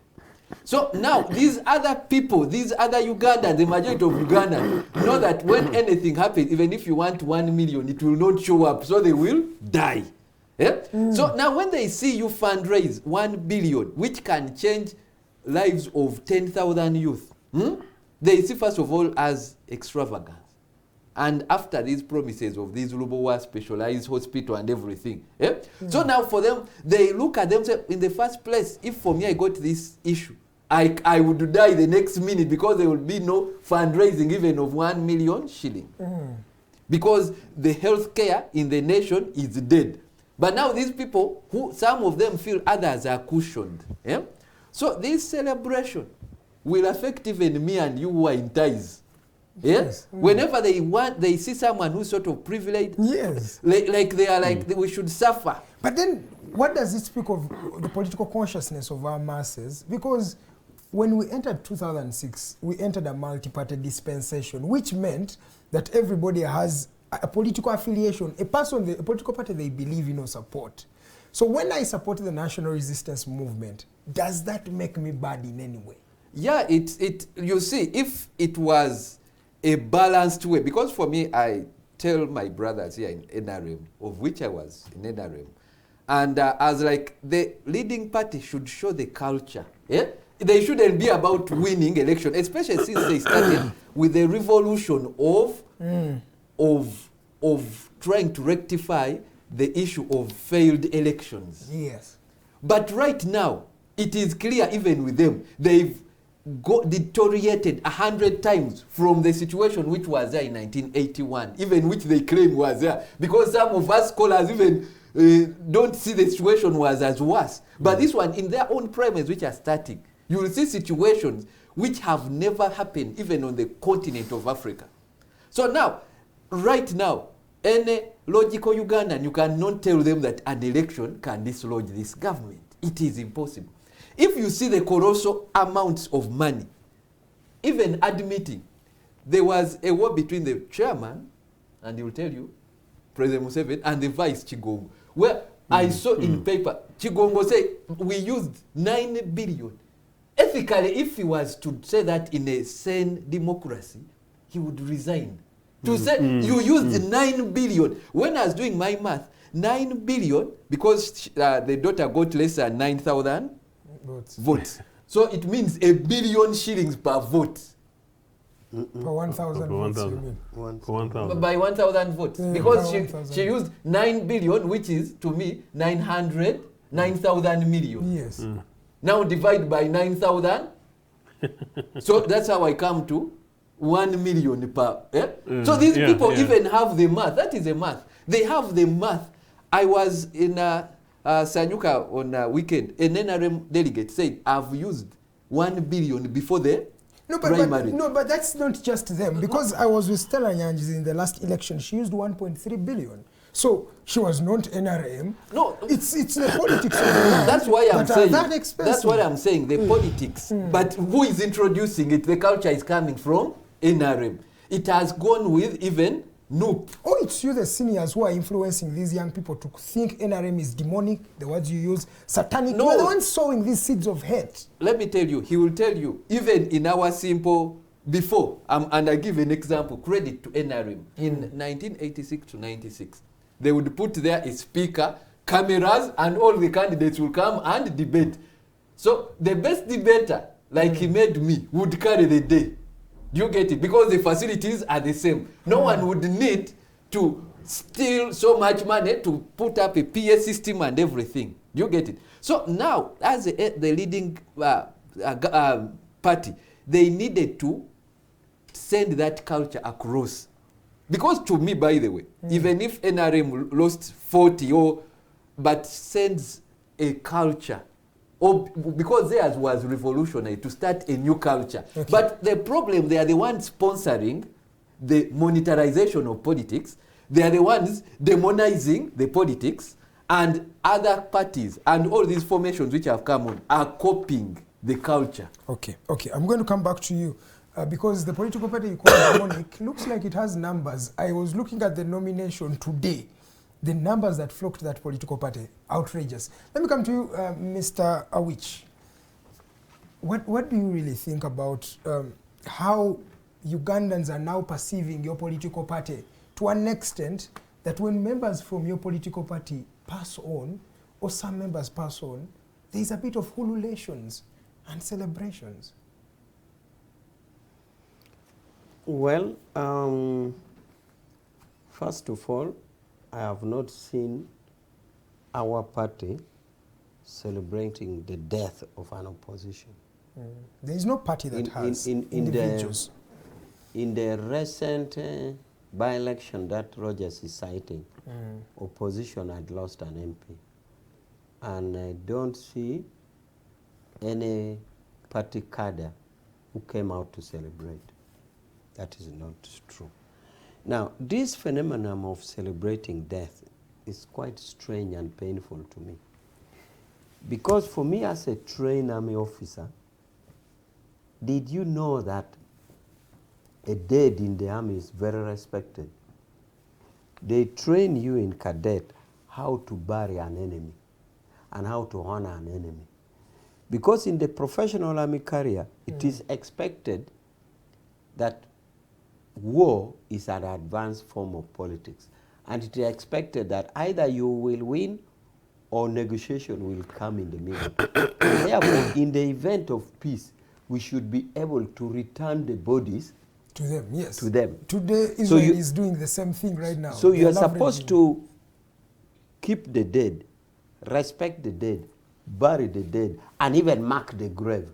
S6: So now these other people, these other Ugandans, the majority of Uganda, know that when anything happens, even if you want 1 million, it will not show up, so they will die. Yeah? So now when they see you fundraise 1 billion, which can change lives of 10,000 youth, they see first of all as extravagance. And after these promises of these Lubowa specialized hospital and everything. Yeah? So now for them, they look at themselves in the first place, if for me I got this issue, I would die the next minute because there will be no fundraising even of 1 million shilling. because the health care in the nation is dead. But now these people, who some of them feel others are cushioned. Yeah? So this celebration will affect even me and you who are in ties. Yeah?
S5: Yes.
S6: Whenever they see someone who's sort of privileged,
S5: Yes.
S6: like they are like we should suffer.
S5: But then, what does it speak of the political consciousness of our masses? Because when we entered 2006, we entered a multi-party dispensation, which meant that everybody has a political affiliation, a political party they believe in or support. So when I support the national resistance movement, does that make me bad in any way?
S6: Yeah, you see, if it was a balanced way, because for me, I tell my brothers here in NRM, of which I was in NRM, and as like the leading party should show the culture. Yeah? They shouldn't be about winning election, especially since they started with the revolution of trying to rectify the issue of failed elections.
S5: Yes.
S6: But right now, it is clear even with them, they've deteriorated 100 times from the situation which was there in 1981, even which they claim was there. Because some of us scholars even don't see the situation was as worse. But this one, in their own premise, which are static, you will see situations which have never happened even on the continent of Africa. So now, right now, any logical Ugandan, you cannot tell them that an election can dislodge this government. It is impossible. If you see the colossal amounts of money, even admitting there was a war between the chairman, and he will tell you, President Museveni, and the vice Chigongo, where I saw in paper, Chigongo say, we used 9 billion. Ethically, if he was to say that in a sane democracy, he would resign. To say, you used 9 billion. When I was doing my math, 9 billion, because the daughter got less than 9,000 votes. So it means 1 billion shillings per vote.
S5: Per 1,000 votes, you mean?
S7: For 1,000.
S6: By 1,000 votes. Because she used 9 billion, which is, to me, 9,000 million.
S5: Yes.
S6: Now divide by 9,000. So that's how I come to 1 million per. So these people even have the math. That is the math. They have the math. I was in Sanyuka on a weekend. An NRM delegate said, I've used 1 billion before the primary.
S5: But that's not just them. Because I was with Stella Nyanjis in the last election. She used 1.3 billion. So she was not NRM.
S6: No,
S5: it's the politics of the land.
S6: That's why I'm saying.
S5: That's
S6: what I'm saying. The politics. But who is introducing it? The culture is coming from NRM. It has gone with even NUP.
S5: Oh, it's you, the seniors, who are influencing these young people to think NRM is demonic. The words you use, satanic.
S6: No.
S5: You're the ones sowing these seeds of hate.
S6: Let me tell you. He will tell you. Even in our simple before, and I give an example. Credit to NRM in 1986 to 96. They would put there a speaker, cameras, and all the candidates will come and debate. So the best debater, like he made me, would carry the day. Do you get it? Because the facilities are the same. No one would need to steal so much money to put up a PA system and everything. Do you get it? So now, as the leading party, they needed to send that culture across. Because to me, by the way, even if NRM lost 40 but sends a culture, because theirs was revolutionary, to start a new culture. Okay. But the problem, they are the ones sponsoring the monetarization of politics. They are the ones demonizing the politics, and other parties and all these formations which have come on are copying the culture.
S5: Okay, I'm going to come back to you. Because the political party you call demonic looks like it has numbers. I was looking at the nomination today. The numbers that flocked to that political party, outrageous. Let me come to you, Mr. Awich. What do you really think about how Ugandans are now perceiving your political party to an extent that when members from your political party pass on, or some members pass on, there is a bit of ululations and celebrations?
S8: Well, first of all, I have not seen our party celebrating the death of an opposition.
S5: There is no party that has individuals.
S8: In the recent by-election that Rogers is citing, opposition had lost an MP. And I don't see any party cadre who came out to celebrate. That is not true. Now, this phenomenon of celebrating death is quite strange and painful to me. Because for me as a trained army officer, did you know that a dead in the army is very respected? They train you in cadet how to bury an enemy and how to honor an enemy. Because in the professional army career, it is expected that war is an advanced form of politics. And it is expected that either you will win or negotiation will come in the middle. Therefore, in the event of peace, we should be able to return the bodies
S5: to them, yes.
S8: To them.
S5: Today, Israel is doing the same thing right now.
S8: So you are supposed to keep the dead, respect the dead, bury the dead, and even mark the grave.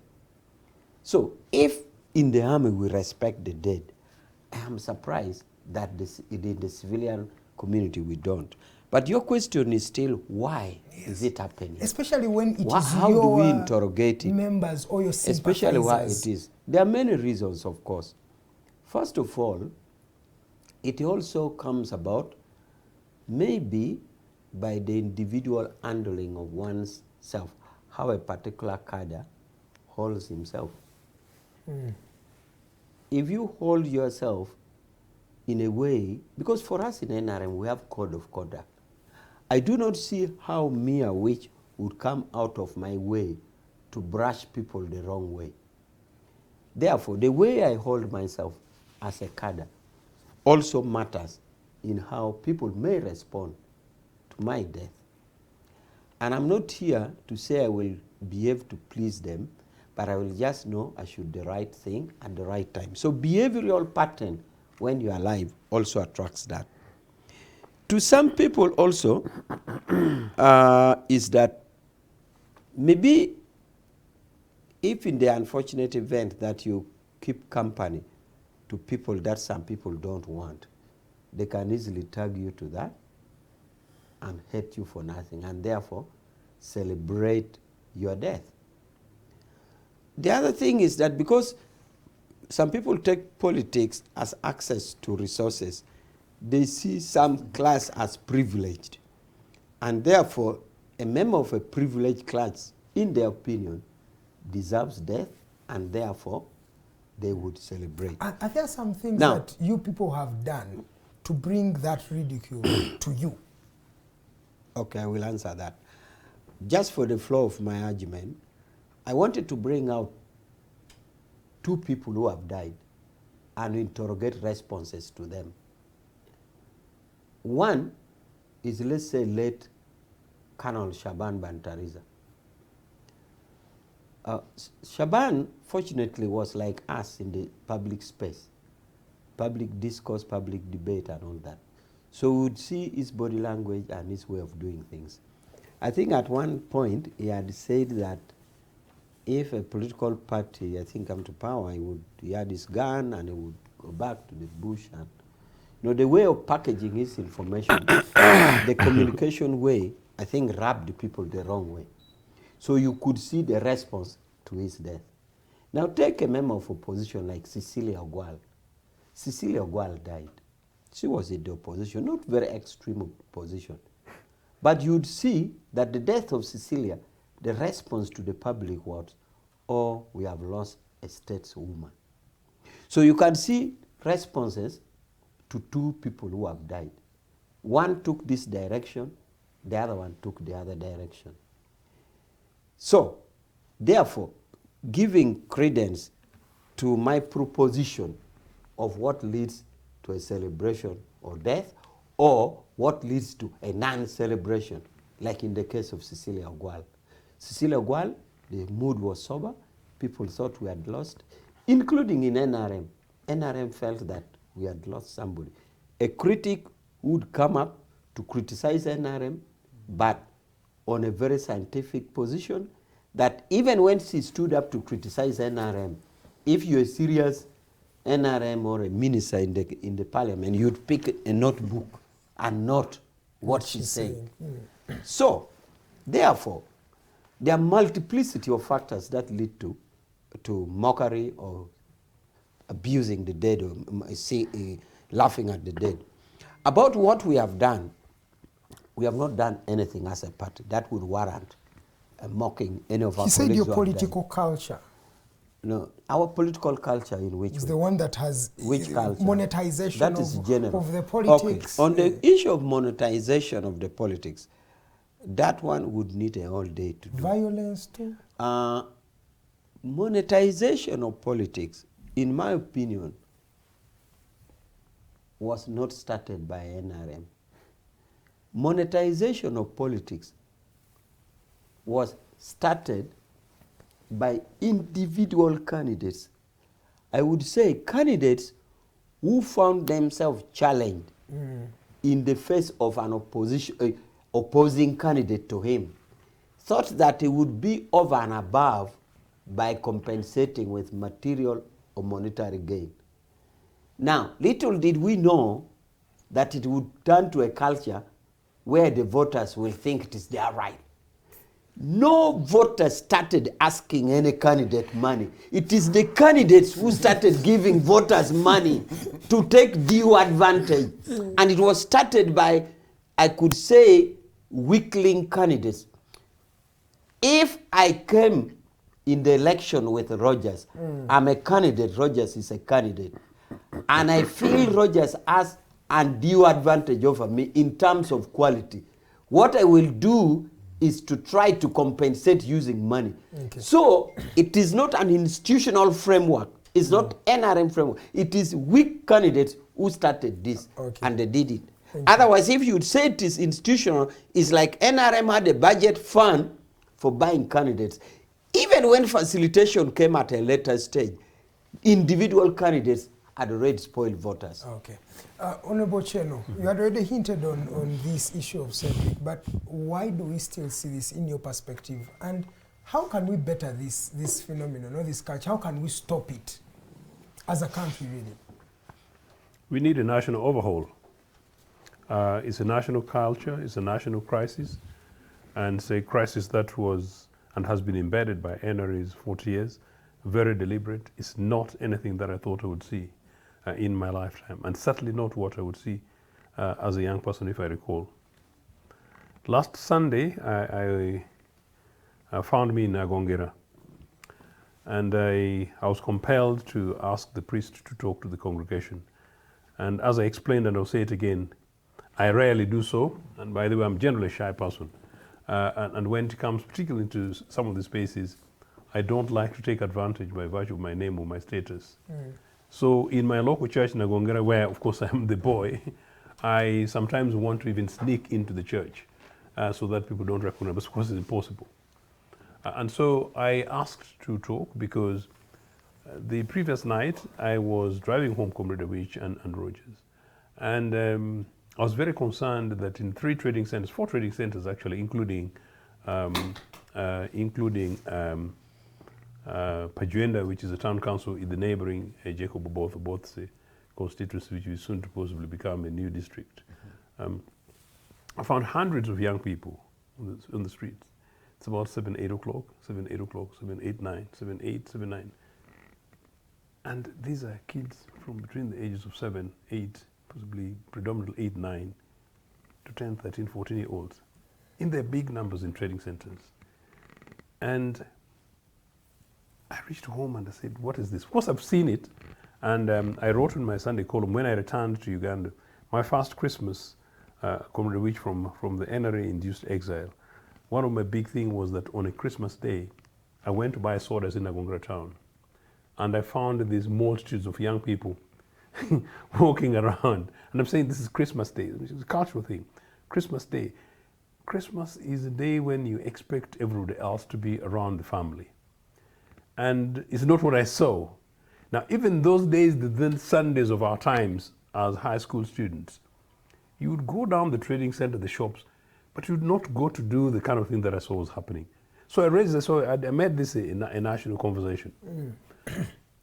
S8: So if in the army we respect the dead, I am surprised that in the civilian community we don't. But your question is still, why is it happening?
S5: Especially when it is
S8: how
S5: your
S8: do we interrogate it?
S5: Members or your sympathizers.
S8: Especially why it is. There are many reasons, of course. First of all, it also comes about maybe by the individual handling of one's self, how a particular cadre holds himself. If you hold yourself in a way, because for us in NRM we have code of conduct. I do not see how me, Awich, would come out of my way to brush people the wrong way. Therefore, the way I hold myself as a cadre also matters in how people may respond to my death. And I'm not here to say I will behave to please them, but I will just know I should do the right thing at the right time. So behavioral pattern when you are alive also attracts that. To some people also is that maybe if in the unfortunate event that you keep company to people that some people don't want, they can easily tag you to that and hate you for nothing and therefore celebrate your death. The other thing is that because some people take politics as access to resources, they see some class as privileged. And therefore, a member of a privileged class, in their opinion, deserves death, and therefore, they would celebrate.
S5: Are there some things that you people have done to bring that ridicule to you?
S8: Okay, I will answer that. Just for the flow of my argument, I wanted to bring out two people who have died and interrogate responses to them. One is, let's say, late Colonel Shaban Bantariza. Shaban, fortunately, was like us in the public space, public discourse, public debate, and all that. So we would see his body language and his way of doing things. I think at one point he had said that if a political party, I think, come to power, he had his gun and he would go back to the bush. And the way of packaging his information, the communication way, I think rubbed people the wrong way. So you could see the response to his death. Now take a member of opposition like Cecilia Ogwal. Cecilia Ogwal died. She was in the opposition, not very extreme opposition. But you'd see that the death of Cecilia, the response to the public was, oh, we have lost a stateswoman. So you can see responses to two people who have died. One took this direction, the other one took the other direction. So, therefore, giving credence to my proposition of what leads to a celebration or death, or what leads to a non-celebration, like in the case of Cecilia Ogwal. Cecilia Ogwal, the mood was sober, people thought we had lost, including in NRM. NRM felt that we had lost somebody. A critic would come up to criticize NRM, but on a very scientific position, that even when she stood up to criticize NRM, if you're a serious NRM or a minister in the parliament, you'd pick a notebook and note what she's saying. So, therefore, there are multiplicity of factors that lead to mockery or abusing the dead or laughing at the dead. About what we have done, we have not done anything as a party that would warrant mocking any of our colleagues.
S5: You said your political culture.
S8: No, our political culture in which
S5: is the one that has
S8: which culture?
S5: Monetization
S8: that is general.
S5: Of the politics.
S8: Okay. On the issue of monetization of the politics, that one would need a whole day to do.
S5: Violence too?
S8: Monetization of politics, in my opinion, was not started by NRM. Monetization of politics was started by individual candidates. I would say candidates who found themselves challenged in the face of an opposing candidate to him, thought that it would be over and above by compensating with material or monetary gain. Now, little did we know that it would turn to a culture where the voters will think it is their right. No voter started asking any candidate money. It is the candidates who started giving voters money to take due advantage. And it was started by, I could say, weakling candidates. If I came in the election with Rogers, I'm a candidate, Rogers is a candidate, and I feel Rogers has undue advantage over me in terms of quality, what I will do is to try to compensate using money. Okay. So it is not an institutional framework. It's not NRM framework. It is weak candidates who started this, and they did it. Otherwise, if you'd say it is institutional, it's like NRM had a budget fund for buying candidates. Even when facilitation came at a later stage, individual candidates had already spoiled voters.
S5: Okay. Honorable Cheno, you had already hinted on this issue of Cedric, but why do we still see this in your perspective? And how can we better this phenomenon or this culture? How can we stop it as a country, really?
S7: We need a national overhaul. It's a national culture, it's a national crisis, and it's a crisis that was and has been embedded by NRA's 40 years, very deliberate. It's not anything that I thought I would see in my lifetime, and certainly not what I would see as a young person, if I recall. Last Sunday, I found me in Agongera, and I was compelled to ask the priest to talk to the congregation. And as I explained, and I'll say it again, I rarely do so, and by the way, I'm generally a shy person. And when it comes particularly to some of the spaces, I don't like to take advantage by virtue of my name or my status. So in my local church in Agongera, where of course I'm the boy, I sometimes want to even sneak into the church so that people don't recognize, but of course it's impossible. And so I asked to talk because the previous night I was driving home Comrade Awich and Rogers. And I was very concerned that in 4 trading centers actually, including Pajuenda, which is a town council in the neighboring Jacob Oboth constituency, which will soon to possibly become a new district. I found hundreds of young people on the streets. It's about 7, 8 o'clock, 7, 8 o'clock, 7, 8, 9, 7, 8, 7, 9. And these are kids from between the ages of 7, 8, possibly predominantly 8, 9, to 10, 13, 14-year-olds, in their big numbers in trading centers. And I reached home and I said, what is this? Of course, I've seen it. And I wrote in my Sunday column, when I returned to Uganda, my first Christmas, Comrade Awich from the NRA-induced exile, one of my big things was that on a Christmas day, I went to buy sodas in Agongera town. And I found these multitudes of young people walking around. And I'm saying this is Christmas Day. It's a cultural thing. Christmas Day. Christmas is a day when you expect everybody else to be around the family. And it's not what I saw. Now, even those days, the then Sundays of our times as high school students, you would go down the trading center, the shops, but you would not go to do the kind of thing that I saw was happening. So I made this a national conversation.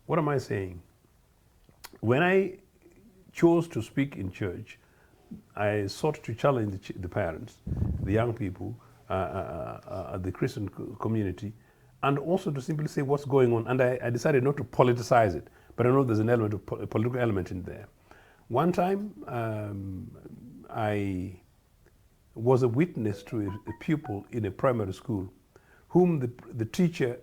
S7: What am I saying? when I chose to speak in church, I sought to challenge the parents, the young people, the Christian community, and also to simply say what's going on. And I decided not to politicize it, but I know there's an element of a political element in there. One time, I was a witness to a pupil in a primary school whom the teacher,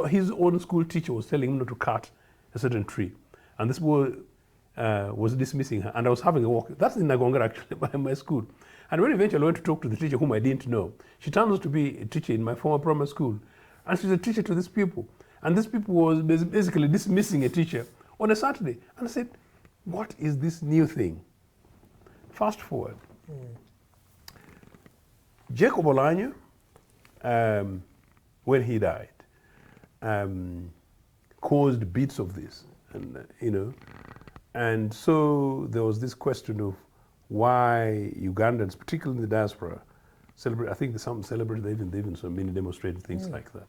S7: his own school teacher was telling him not to cut a certain tree. And this boy was dismissing her, and I was having a walk. That's in Nagonga, actually, by my school. And when eventually I went to talk to the teacher whom I didn't know, she turns out to be a teacher in my former primary school. And she's a teacher to this pupil. And this pupil was basically dismissing a teacher on a Saturday. And I said, what is this new thing? Fast forward. Jacob Olanyo, when he died, caused bits of this, and and so there was this question of why Ugandans, particularly in the diaspora, celebrate. I think some celebrated, they even so many demonstrated things like that.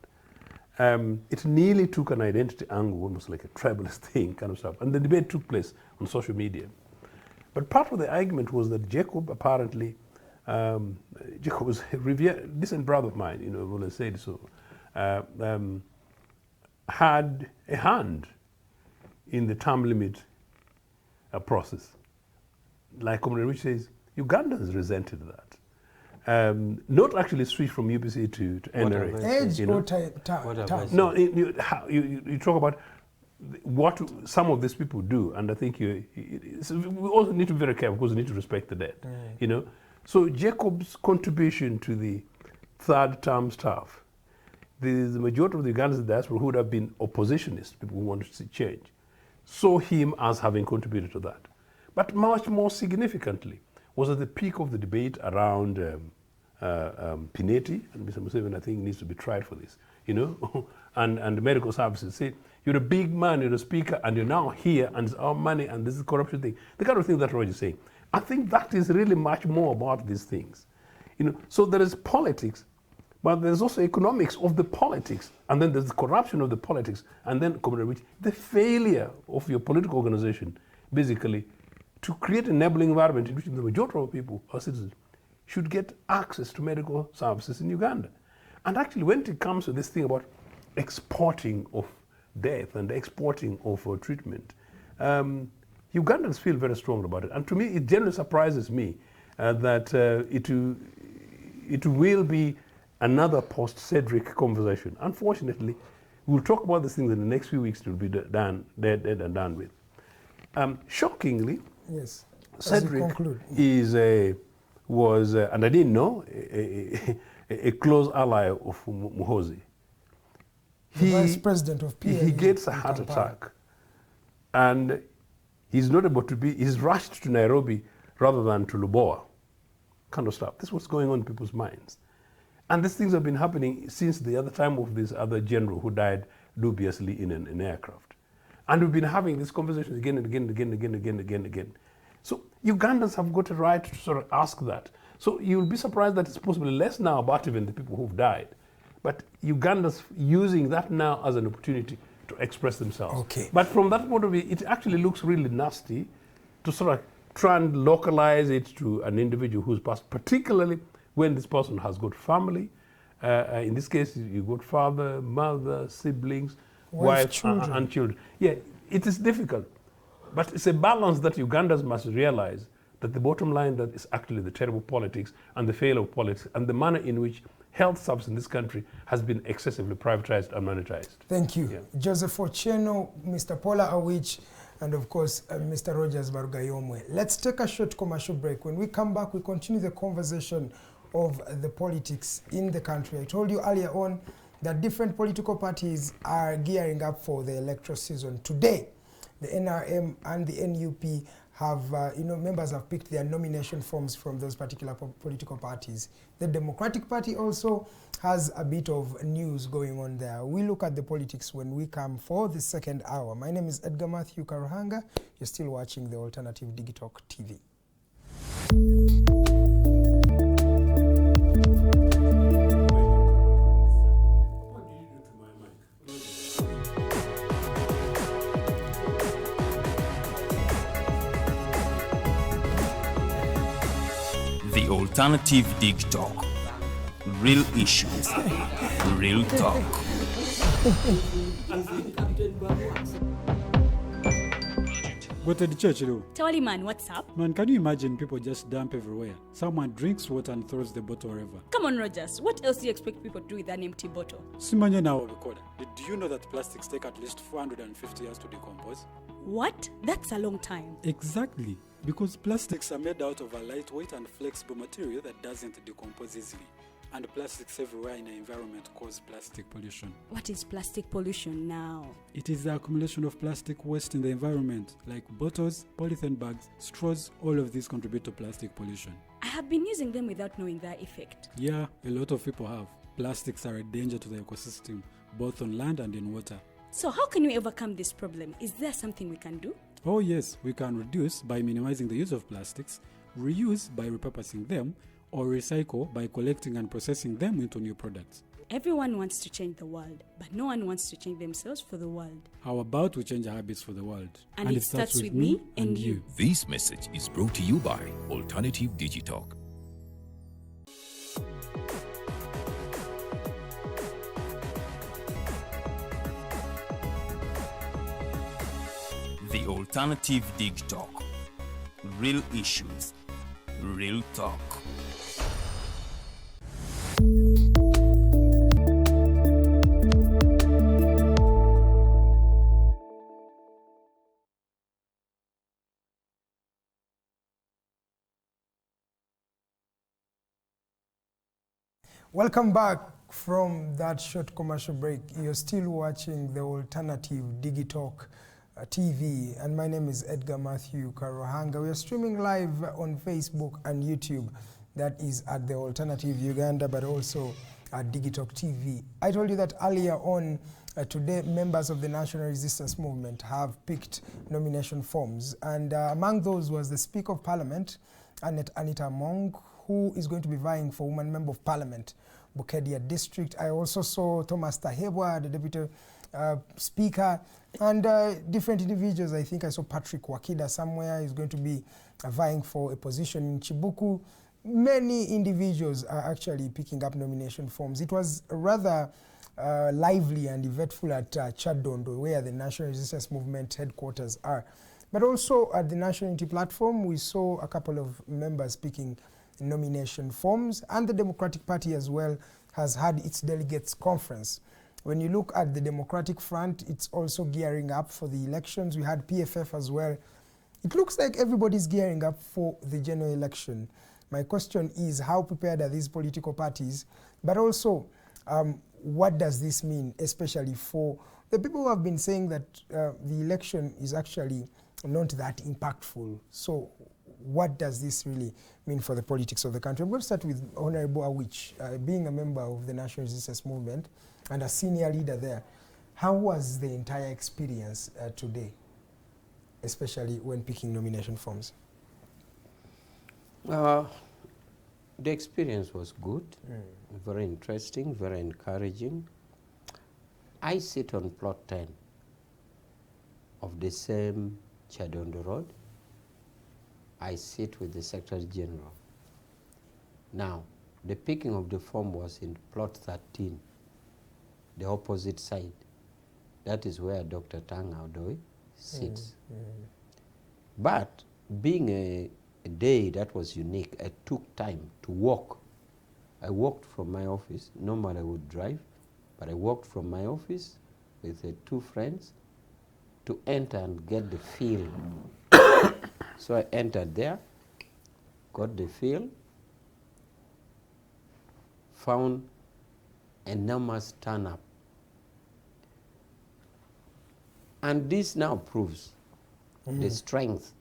S7: It nearly took an identity angle, almost like a tribalist thing, kind of stuff. And the debate took place on social media. But part of the argument was that Jacob apparently, Jacob was a decent brother of mine, when I said so, had a hand in the term limit process. Like Comrade Rich says, Ugandans resented that. Not actually switch from UPC to NRA.
S5: Age or time?
S7: No, you talk about what some of these people do, and I think we also need to be very careful because we need to respect the dead. So Jacob's contribution to the third term staff, the majority of the Ugandans in the diaspora who would have been oppositionists, people who wanted to see change, saw him as having contributed to that. But much more significantly was at the peak of the debate around Pineti, and Mr. Museveni, I think, needs to be tried for this, and medical services. Say, you're a big man, you're a speaker, and you're now here, and it's our money, and this is corruption thing. The kind of thing that Roger is saying. I think that is really much more about these things. So there is politics, but there's also economics of the politics, and then there's the corruption of the politics, and then the failure of your political organization, basically, to create an enabling environment in which the majority of people, our citizens, should get access to medical services in Uganda. And actually, when it comes to this thing about exporting of death and exporting of treatment, Ugandans feel very strongly about it. And to me, it generally surprises me that it will be another post-Cedric conversation. Unfortunately, we'll talk about these things in the next few weeks. It will be dead and done with. Shockingly,
S5: yes.
S7: Cedric was, and I didn't know, a close ally of Muhoozi.
S5: The vice president of PLA.
S7: He gets a heart attack, and he's not able to he's rushed to Nairobi rather than to Lubowa, kind of stuff. This is what's going on in people's minds. And these things have been happening since the other time of this other general who died dubiously in an aircraft. And we've been having these conversations again and again. So Ugandans have got a right to sort of ask that. So you'll be surprised that it's possibly less now about even the people who've died, but Ugandans using that now as an opportunity to express themselves.
S5: Okay.
S7: But from that point of view, it actually looks really nasty to sort of try and localize it to an individual who's passed, particularly when this person has got family. In this case, you've got father, mother, siblings, wife,
S5: children.
S7: And children. Yeah, it is difficult. But it's a balance that Ugandans must realize, that the bottom line that is actually the terrible politics and the failure of politics and the manner in which health service in this country has been excessively privatized and monetized.
S5: Thank you.
S7: Yeah.
S5: Joseph Ochieno, Mr. Pollar Awich, and of course, Mr. Rogers Barugayomwe. Let's take a short commercial break. When we come back, we continue the conversation of the politics in the country. I told you earlier on that different political parties are gearing up for the electoral season. Today, the NRM and the NUP have, members have picked their nomination forms from those particular political parties. The Democratic Party also has a bit of news going on there. We look at the politics when we come for the second hour. My name is Edgar Matthew Karuhanga. You're still watching the Alternative Digitalk TV.
S1: The Alternative Dig Talk. Real issues. Real talk.
S3: Go to the church, though.
S2: Tawali man, what's up?
S3: Man, can you imagine people just dump everywhere? Someone drinks water and throws the bottle wherever.
S2: Come on, Rogers. What else do you expect people to do with an empty bottle?
S3: Simanya now, recorder. Did you know that plastics take at least 450 years to decompose?
S2: What? That's a long time.
S3: Exactly. Because plastics are made out of a lightweight and flexible material that doesn't decompose easily. And plastics everywhere in the environment cause plastic pollution.
S2: What is plastic pollution now?
S3: It is the accumulation of plastic waste in the environment, like bottles, polythene bags, straws. All of these contribute to plastic pollution.
S2: I have been using them without knowing their effect.
S3: Yeah, a lot of people have. Plastics are a danger to the ecosystem, both on land and in water.
S2: So how can we overcome this problem? Is there something we can do?
S3: Oh yes, we can reduce by minimizing the use of plastics, reuse by repurposing them, or recycle by collecting and processing them into new products.
S2: Everyone wants to change the world, but no one wants to change themselves for the world.
S3: How about we change our habits for the world?
S2: And it starts with me and you.
S4: This message is brought to you by Alternative Digitalk.
S1: The Alternative Dig Talk. Real issues. Real talk.
S5: Welcome back from that short commercial break. You're still watching the Alternative Digitalk TV, and my name is Edgar Matthew Karohanga. We are streaming live on Facebook and YouTube. That is at the Alternative Uganda, but also at Digitalk TV. I told you that earlier on today, members of the National Resistance Movement have picked nomination forms, and among those was the Speaker of Parliament, Anita Among, who is going to be vying for Woman Member of Parliament, Bukedia District. I also saw Thomas Tahebwa, the Deputy Speaker, and different individuals. I think I saw Patrick Wakida somewhere. He's going to be vying for a position in Chibuku. Many individuals are actually picking up nomination forms. It was rather lively and eventful at Chadondo, where the National Resistance Movement headquarters are. But also at the National Unity Platform, we saw a couple of members picking nomination forms, and the Democratic Party as well has had its delegates conference. When you look at the Democratic Front, it's also gearing up for the elections. We had PFF as well. It looks like everybody's gearing up for the general election. My question is, how prepared are these political parties? But also, what does this mean, especially for the people who have been saying that the election is actually not that impactful? So what does this really mean for the politics of the country? I'm going to start with Honorable Awich, being a member of the National Resistance Movement and a senior leader there. How was the entire experience today, especially when picking nomination forms?
S8: The experience was good, very interesting, very encouraging. I sit on plot 10 of the same Chadondo Road. I sit with the Secretary General. Now, the picking of the form was in plot 13, the opposite side. That is where Dr. Tanga Odoi sits. But being a day that was unique, I took time to walk. I walked from my office. Normally I would drive, but I walked from my office with two friends to enter and get the feel. So I entered there, got the feel, found enormous turn-up. And this now proves the strength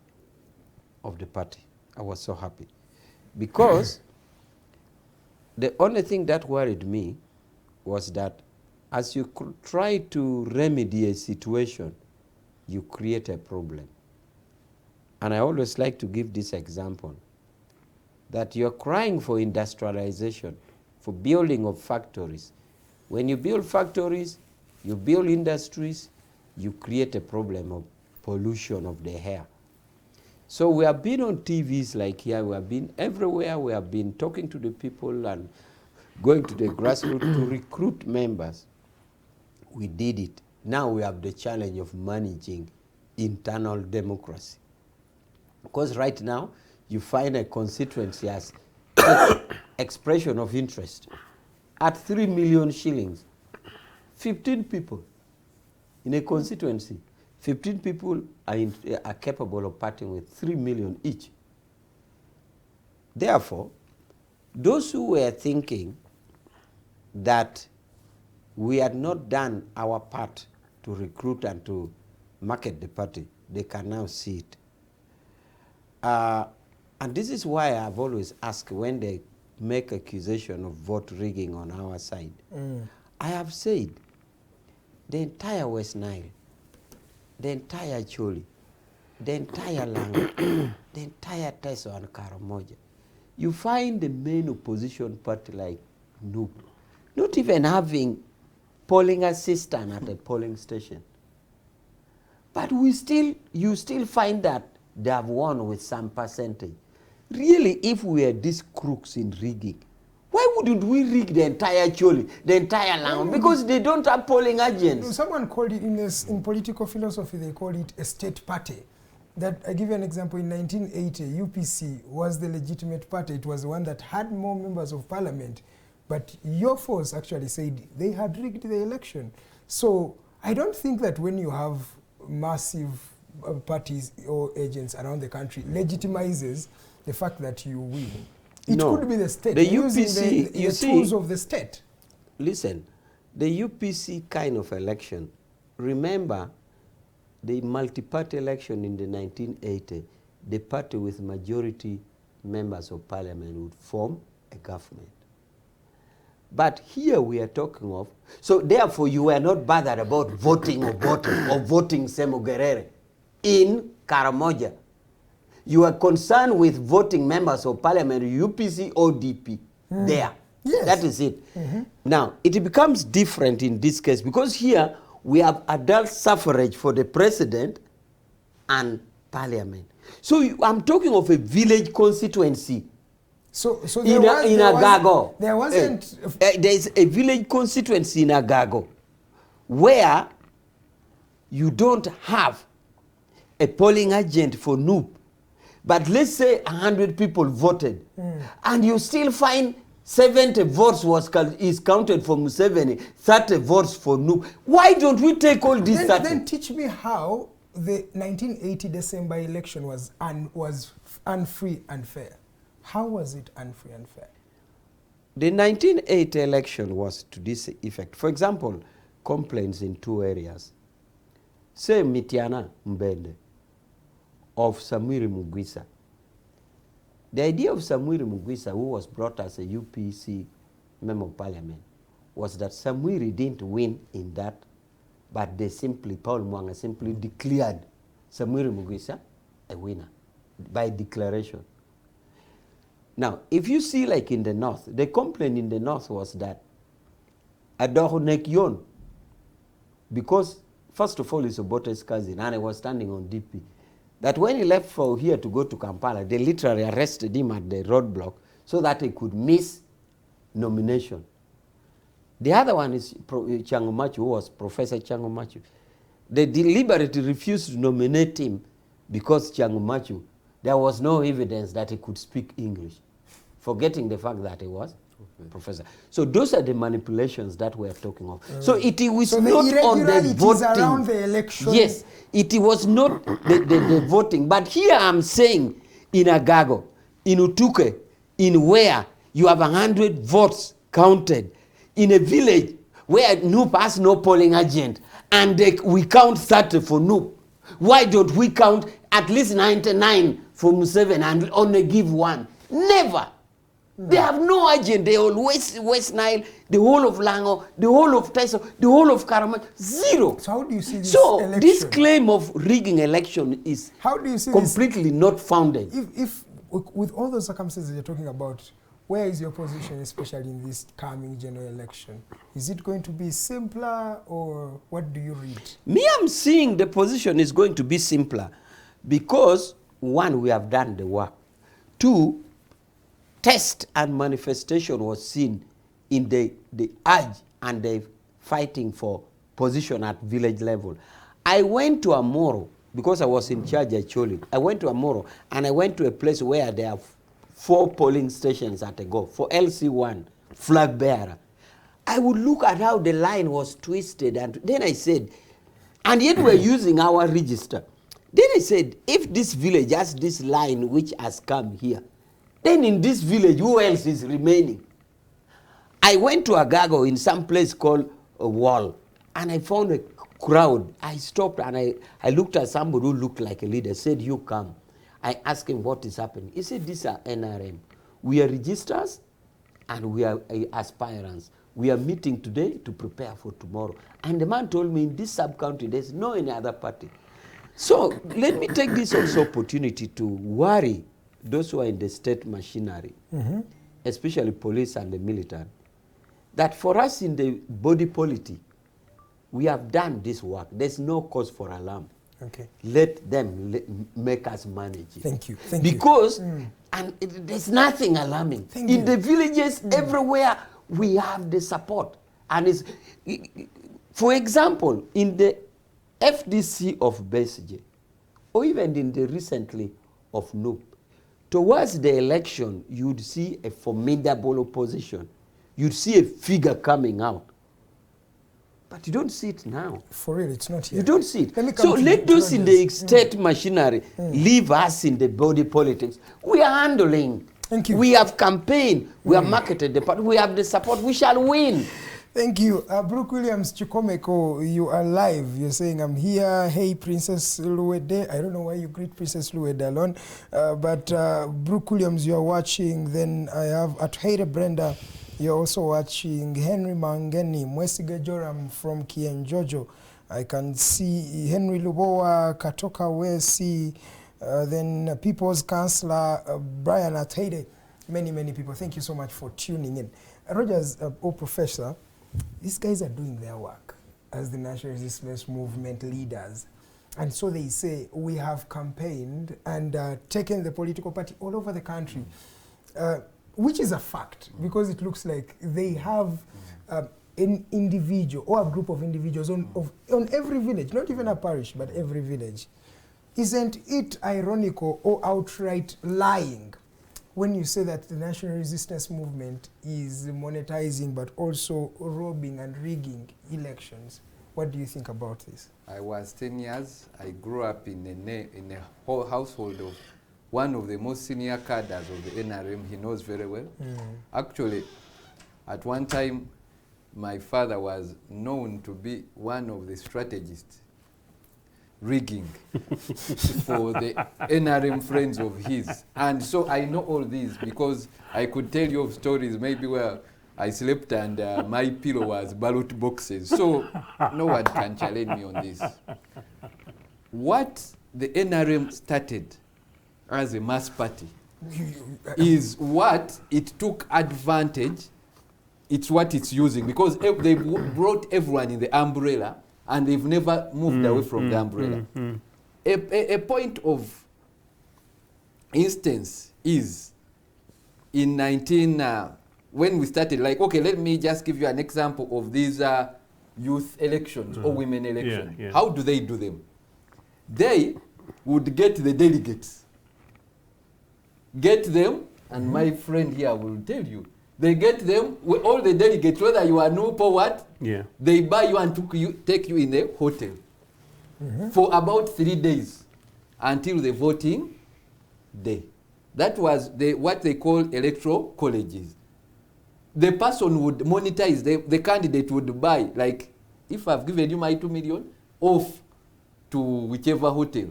S8: of the party. I was so happy. Because the only thing that worried me was that as you try to remedy a situation, you create a problem. And I always like to give this example, that you're crying for industrialization, for building of factories. When you build factories, you build industries, you create a problem of pollution of the air. So we have been on TVs like here, we have been everywhere, we have been talking to the people and going to the grassroots to recruit members. We did it. Now we have the challenge of managing internal democracy. Because right now, you find a constituency as expression of interest. At 3 million shillings, 15 people in a constituency, 15 people are capable of parting with 3 million each. Therefore, those who were thinking that we had not done our part to recruit and to market the party, they can now see it. And this is why I've always asked when they make accusation of vote rigging on our side. I have said the entire West Nile, the entire Choli, the entire Lango, the entire Teso and Karamoja, you find the main opposition party like NUP, not even having polling assistant at a polling station. But you still find that they have won with some percentage. Really, if we are these crooks in rigging, why wouldn't we rig the entire Choli, the entire Lango? Because they don't have polling agents.
S5: Someone called it, in political philosophy, they call it a state party. That, I give you an example, in 1980, UPC was the legitimate party. It was the one that had more members of parliament. But your force actually said they had rigged the election. So I don't think that when you have massive parties or agents around the country legitimizes the fact that you win. It could be the state.
S8: The UPC,
S5: the tools of the state.
S8: Listen, the UPC kind of election, remember the multi-party election in the 1980, the party with majority members of parliament would form a government. But here we are talking of, so therefore you were not bothered about voting or voting Semogerere in Karamoja. You are concerned with voting members of parliament, UPC or DP, there.
S5: Yes.
S8: That is it. Now, it becomes different in this case because here we have adult suffrage for the president and parliament. So I'm talking of a village constituency.
S5: So
S8: in Agago.
S5: There wasn't...
S8: there is a village constituency in Agago where you don't have a polling agent for NUP. But let's say 100 people voted, and you still find 70 votes is counted for Museveni, 30 votes for NUP. Why don't we take all these 30?
S5: Then teach me how the 1980 December election was unfree and fair. How was it unfree and fair?
S8: The 1980 election was to this effect. For example, complaints in 2 areas. Say Mitiana Mbende of Samwiri Mugwisa. The idea of Samwiri Mugwisa, who was brought as a UPC member of parliament, was that Samwiri didn't win in that, but they simply, Paul Mwanga simply declared Samwiri Mugwisa a winner by declaration. Now, if you see like in the north, the complaint in the north was that Adoho Nekyon, because first of all he's Obote's cousin and he was standing on DP, that when he left for here to go to Kampala, they literally arrested him at the roadblock so that he could miss nomination. The other one is Changumachu, who was Professor Changumachu. They deliberately refused to nominate him because Changumachu, there was no evidence that he could speak English, forgetting the fact that he was professor. So those are the manipulations that we are talking of. So it was
S5: so
S8: not on the voting.
S5: Around the election.
S8: Yes, it was not the voting. But here I'm saying in Agago, in Utuke, in where you have 100 votes counted, in a village where NUP has no polling agent, and we count 30 for NUP. Why don't we count at least 99 for Museveni and only give 1? Never. They have no agent. They always West Nile, the whole of Lango, the whole of Teso, the whole of Karamoja, 0.
S5: So how do you see this
S8: election? This claim of rigging election is completely not founded.
S5: If with all those circumstances you're talking about, where is your position, especially in this coming general election? Is it going to be simpler, or what do you read?
S8: Me, I'm seeing the position is going to be simpler, because one, we have done the work. Two, test and manifestation was seen in the urge and the fighting for position at village level. I went to Amoro, because I was in charge actually. I went to Amoro, and I went to a place where there are 4 polling stations at a go for LC1, flag bearer. I would look at how the line was twisted, and then I said, and yet we're using our register. Then I said, if this village has this line which has come here, then in this village, who else is remaining? I went to Agago in some place called a Wall, and I found a crowd. I stopped and I looked at somebody who looked like a leader, said, you come. I asked him what is happening. He said, these are NRM. We are registrars and we are aspirants. We are meeting today to prepare for tomorrow. And the man told me in this sub-county, there's no any other party. So let me take this also opportunity to worry those who are in the state machinery, especially police and the military, that for us in the body politic, we have done this work. There's no cause for alarm.
S5: Okay.
S8: Let them make us manage it.
S5: Thank you. Thank
S8: because,
S5: you.
S8: and there's nothing alarming.
S5: Thank
S8: in
S5: you.
S8: the villages, everywhere, we have the support. And it's, for example, in the FDC of Besige, or even in the recently of Noop, towards the election, you'd see a formidable opposition. You'd see a figure coming out. But you don't see it now.
S5: For real, it's not here.
S8: You don't see it.
S5: Let me come
S8: So
S5: to
S8: let
S5: you,
S8: those in the
S5: Rogers.
S8: state machinery leave us in the body politics. We are handling.
S5: Thank you.
S8: We have campaigned. We have marketed the party. We have the support. We shall win.
S5: Thank you. Brooke Williams Chikomeko, you are live. You're saying, I'm here. Hey, Princess Luwede. I don't know why you greet Princess Luwede alone. But Brooke Williams, you're watching. Then I have Atuheire Brenda. You're also watching Henry Mangeni, Mwesiga Joram from Kienjojo. I can see Henry Lubowa, Katoka Wesi, then People's Councillor Brian Atuheire. Many, many people. Thank you so much for tuning in. Rogers, Professor, these guys are doing their work as the National Resistance Movement leaders. And so they say, we have campaigned and taken the political party all over the country. Which is a fact, because it looks like they have an individual or a group of individuals on every village, not even a parish, but every village. Isn't it ironical or outright lying when you say that the National Resistance Movement is monetizing but also robbing and rigging elections? What do you think about this?
S6: I was 10 years. I grew up in a whole household of one of the most senior cadres of the NRM. He knows very well. Actually, at one time, my father was known to be one of the strategists rigging for the NRM friends of his. And so I know all these because I could tell you of stories maybe where I slept and my pillow was ballot boxes. So no one can challenge me on this. What the NRM started as a mass party is what it took advantage, it's what it's using, because they brought everyone in the umbrella and they've never moved away from the umbrella. A point of instance is in when we started, like, okay, let me just give you an example of these youth elections or women elections.
S7: Yeah.
S6: How do they do them? They would get the delegates, get them, and my friend here will tell you, they get them, with all the delegates, whether you are Noop or what, they buy you and take you in a hotel for about 3 days until the voting day. That was what they call electoral colleges. The person would monetize, the candidate would buy, like, if I've given you my 2 million, off to whichever hotel,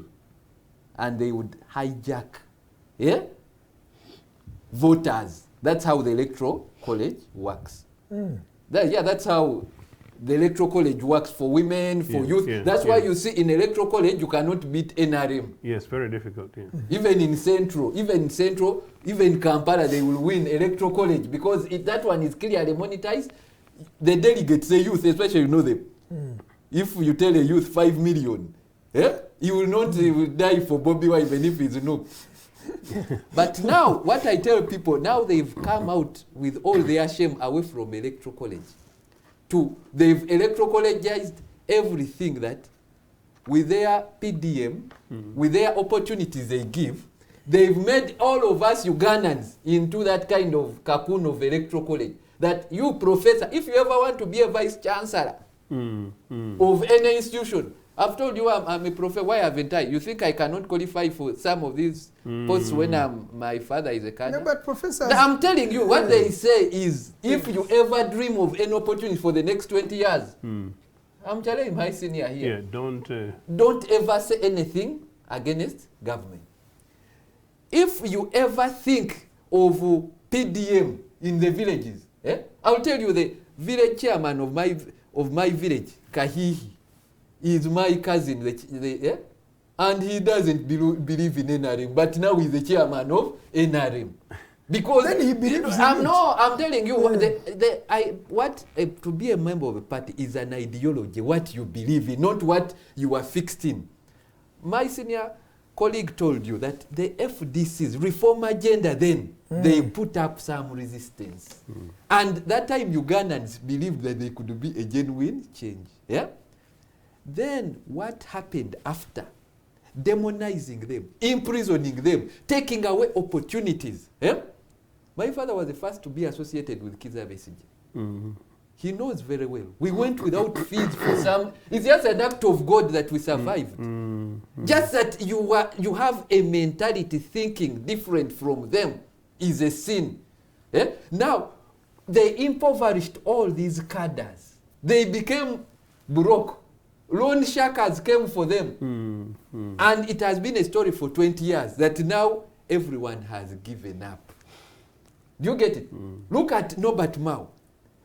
S6: and they would hijack voters. That's how the electoral college works. That's how the electoral college works for women, for youth. That's why you see in electoral college you cannot beat NRM.
S7: Yes, very difficult.
S6: Even in Central, even Kampala, they will win electoral college because that one is clearly monetized. The delegates, the youth, especially, you know them. If you tell a youth 5 million, He will not he will die for Bobby Wine even if he's no. But now, what I tell people, now they've come out with all their shame away from electoral college. They've electoral collegialized everything that with their PDM, with their opportunities they give, they've made all of us Ugandans into that kind of cocoon of electoral college. That you, professor, if you ever want to be a vice chancellor of any institution, I've told you I'm a professor, why haven't I? You think I cannot qualify for some of these posts when my father is a cadre?
S5: No, but professor...
S6: I'm telling you, what they say is, if you ever dream of any opportunity for the next 20 years, I'm telling my senior here, don't ever say anything against government. If you ever think of PDM in the villages, I'll tell you the village chairman of my village, Kahihi, is my cousin, and he doesn't believe in NRM, but now he's the chairman of NRM. Because
S5: then he believes
S6: I'm telling you, to be a member of a party is an ideology, what you believe in, not what you are fixed in. My senior colleague told you that the FDC's reform agenda then, they put up some resistance. And that time Ugandans believed that they could be a genuine change. Yeah? Then what happened after? Demonizing them, imprisoning them, taking away opportunities. Yeah? My father was the first to be associated with Kizza Besigye. He knows very well. We went without fees for some. It's just an act of God that we survived. Just that you have a mentality thinking different from them is a sin. Now, they impoverished all these cadres. They became broke. Loan sharkers came for them. And it has been a story for 20 years that now everyone has given up. Do you get it? Look at Norbert Mao.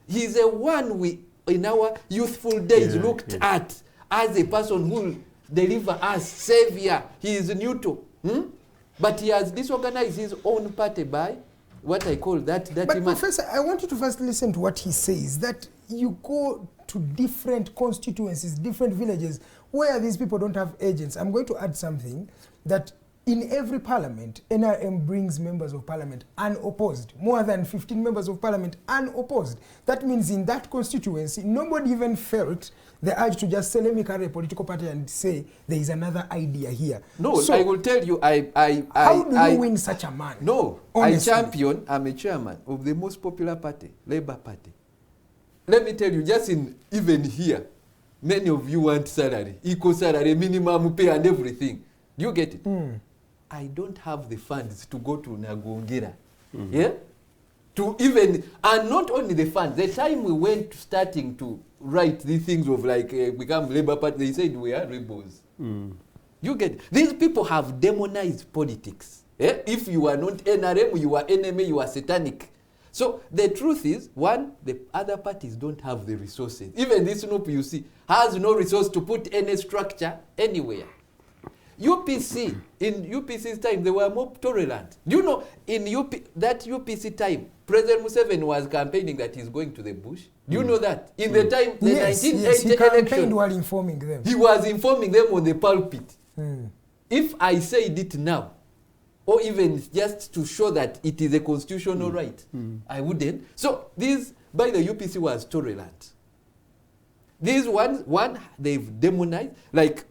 S6: He's the one we, in our youthful days, looked at as a person who will deliver us, savior. He is neutral. But he has disorganized his own party by what I call that.
S5: But Professor, I want you to first listen to what he says, that you go to different constituencies, different villages, where these people don't have agents. I'm going to add something, that in every parliament, NRM brings members of parliament unopposed. More than 15 members of parliament unopposed. That means in that constituency, nobody even felt the urge to just say, let me carry a political party and say, there is another idea here.
S6: No, so, I will tell you,
S5: how do you win such a man?
S6: No, honestly. I'm a chairman of the most popular party, Labour Party. Let me tell you, just even here, many of you want salary, equal salary, minimum pay and everything. Do you get it? I don't have the funds to go to Nagongera. Yeah? To even, and not only the funds, the time we went starting to write these things of like become Labour Party, they said we are rebels. You get it? These people have demonized politics. Yeah? If you are not NRM, you are enemy, you are satanic. So the truth is, one, the other parties don't have the resources. Even this NUP you see has no resource to put any structure anywhere. UPC, in UPC's time, they were more tolerant. Do you know, in that UPC time, President Museveni was campaigning that he's going to the bush. Do you know that? In the time, the 1980 election,
S5: while informing them.
S6: He was informing them on the pulpit. If I said it now, or even just to show that it is a constitutional right, I wouldn't. So this, by the UPC, was tolerant. These ones, they've demonized, like,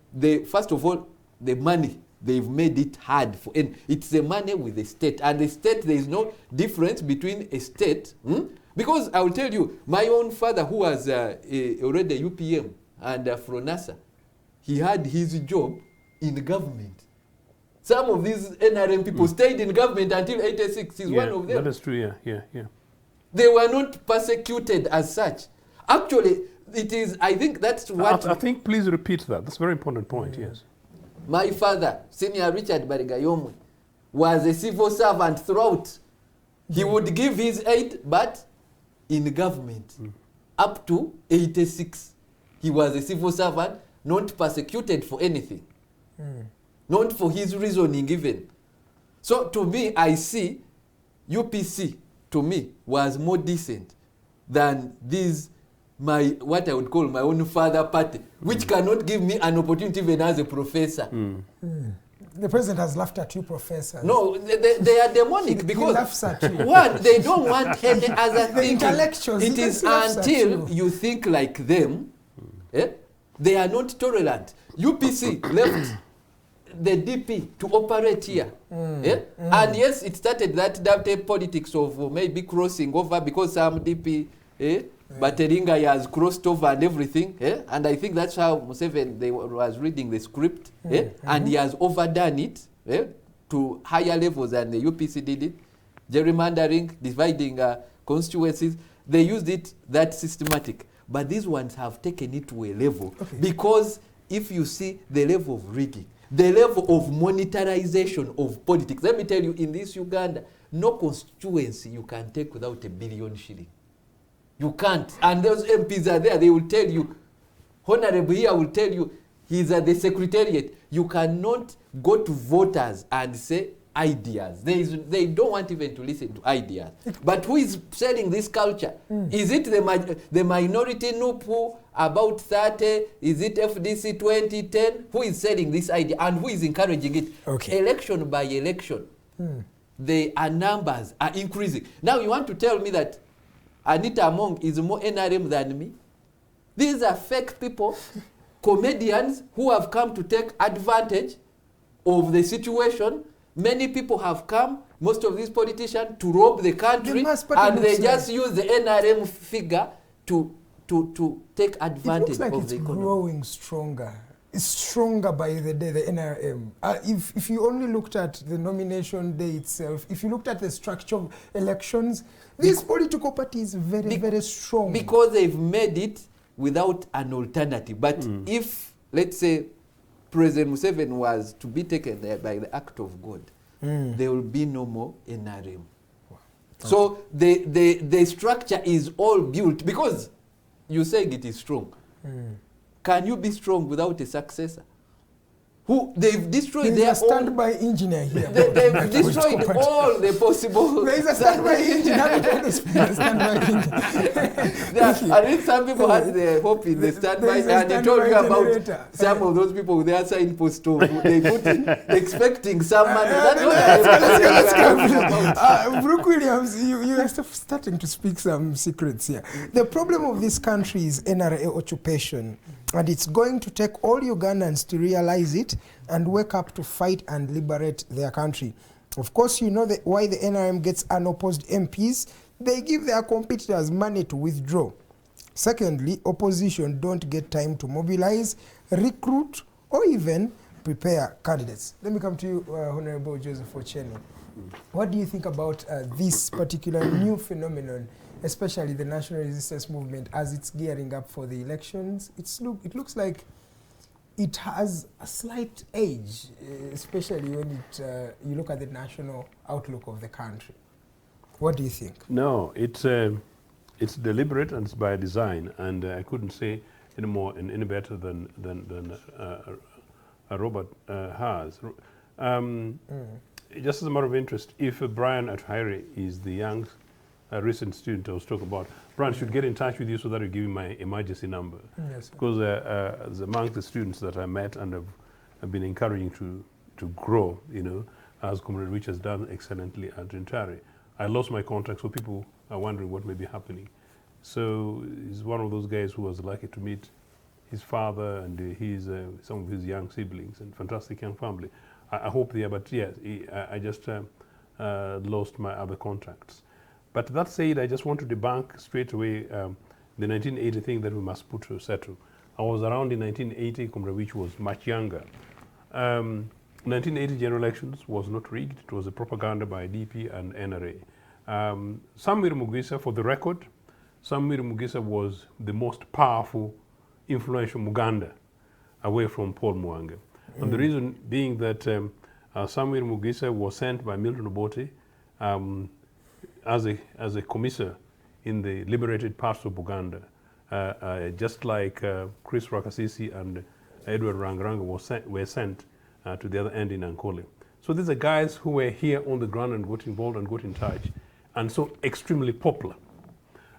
S6: first of all, the money, they've made it hard for, and it's the money with the state. And the state, there is no difference between a state. Because I will tell you, my own father, who was already a UPM and from NASA, he had his job in government. Some of these NRM people stayed in government until 86. He's one of them.
S7: That is true, yeah.
S6: They were not persecuted as such. Actually, it is, I think that's what...
S7: I think, please repeat that. That's a very important point, yes.
S6: My father, Senior Richard Barigayomwe, was a civil servant throughout. He would give his aid, but in government. Up to 86, he was a civil servant, not persecuted for anything. Not for his reasoning even. So to me, I see UPC, to me, was more decent than these what I would call my own father party, which cannot give me an opportunity even as a professor.
S5: The president has laughed at you, professors.
S6: No, they are demonic because
S5: he laughs at you.
S6: one, they don't want any other
S5: The
S6: thinking.
S5: intellectuals,
S6: It
S5: he
S6: is
S5: just laughs at
S6: until you think like them, they are not tolerant. UPC left the DP to operate here. And yes, it started that dirty politics of maybe crossing over because some DP, Bateringa has crossed over and everything. And I think that's how Museveni was reading the script. And he has overdone it to higher levels than the UPC did it. Gerrymandering, dividing constituencies. They used it that systematic. But these ones have taken it to a level. Because if you see the level of rigging, the level of monetarization of politics. Let me tell you, in this Uganda, no constituency you can take without $1 billion shilling. You can't. And those MPs are there, they will tell you, Honorable here will tell you, he's at the secretariat. You cannot go to voters and say ideas. They don't want even to listen to ideas. But who is selling this culture? Is it the minority NUPU about 30? Is it FDC 2010? Who is selling this idea and who is encouraging it? Election by election, the numbers are increasing. Now you want to tell me that Anita Among is more NRM than me? These are fake people, comedians who have come to take advantage of the situation. Many people have come, most of these politicians, to rob the country, and they just use the NRM figure to take advantage
S5: it looks like
S6: of
S5: it's
S6: the economy.
S5: Growing stronger. It's stronger by the day, the NRM. If you only looked at the nomination day itself, if you looked at the structure of elections, this political party is very strong.
S6: Because they've made it without an alternative. But if, let's say, President Museveni was to be taken there by the act of God, there will be no more NRM. So the structure is all built, because you saying it is strong. Can you be strong without a successor? Who they've destroyed their own
S5: standby engineer here.
S6: They've destroyed all the possible.
S5: There is a standby engineer.
S6: I think some people had the hope in the standby, and they told you about some of those people with their signpost of they put in expecting some money.
S5: Let's go. Brooke Williams, you are starting to speak some secrets here. The problem of this country is NRA occupation. And it's going to take all Ugandans to realize it and wake up to fight and liberate their country. Of course, you know why the NRM gets unopposed MPs. They give their competitors money to withdraw. Secondly, opposition don't get time to mobilize, recruit, or even prepare candidates. Let me come to you, Honorable Joseph Ocheni. What do you think about this particular new phenomenon, especially the national resistance movement, as it's gearing up for the elections? It looks like it has a slight edge, especially when you look at the national outlook of the country. What do you think? No,
S7: it's deliberate and it's by design, and I couldn't say any better than Robert has. Just as a matter of interest, if Brian Atwairi is the young recent student I was talking about, Brian should get in touch with you so that you give me my emergency number.
S5: Yes,
S7: because among the students that I met and have been encouraging to grow, as Comrade Rich has done excellently at Intari. I lost my contact, so people are wondering what may be happening. So he's one of those guys who was lucky to meet his father and some of his young siblings, and fantastic young family. I hope they are, but yes, I just lost my other contacts. But that said, I just want to debunk straight away the 1980 thing that we must put to settle. I was around in 1980, Comrade Wich was much younger. 1980 general elections was not rigged. It was a propaganda by DP and NRA. Samuel Mugisa, for the record, Samuel Mugisa was the most powerful, influential Muganda away from Paul Mwanga. And the reason being that Samuel Mugisa was sent by Milton Obote as a commissioner in the liberated parts of Uganda, just like Chris Rakasisi and Edward Rangaranga were sent to the other end in Ankole. So these are guys who were here on the ground and got involved and got in touch, and so extremely popular.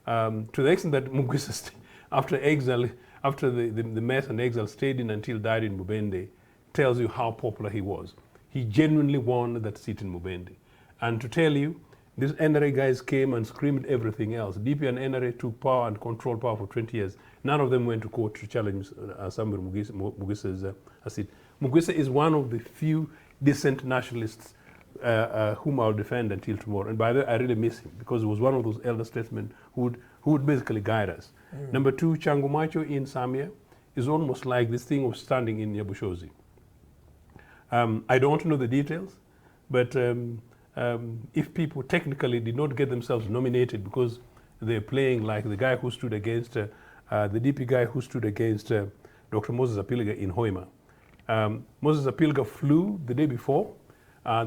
S7: To the extent that Mugisa, after exile, after the mess and exile, stayed in until died in Mubende, tells you how popular he was. He genuinely won that seat in Mubende. And to tell you, these NRA guys came and screamed everything else. DP and NRA took power and controlled power for 20 years. None of them went to court to challenge Samuel Mugisa's seat. Mugisa is one of the few decent nationalists whom I'll defend until tomorrow. And by the way, I really miss him because he was one of those elder statesmen who would basically guide us. Number two, Changumacho in Samia is almost like this thing of standing in Nyabushozi. I don't know the details, but if people technically did not get themselves nominated because they're playing like the guy who stood against, the DP guy who stood against Dr. Moses Apilga in Hoima. Moses Apilga flew the day before.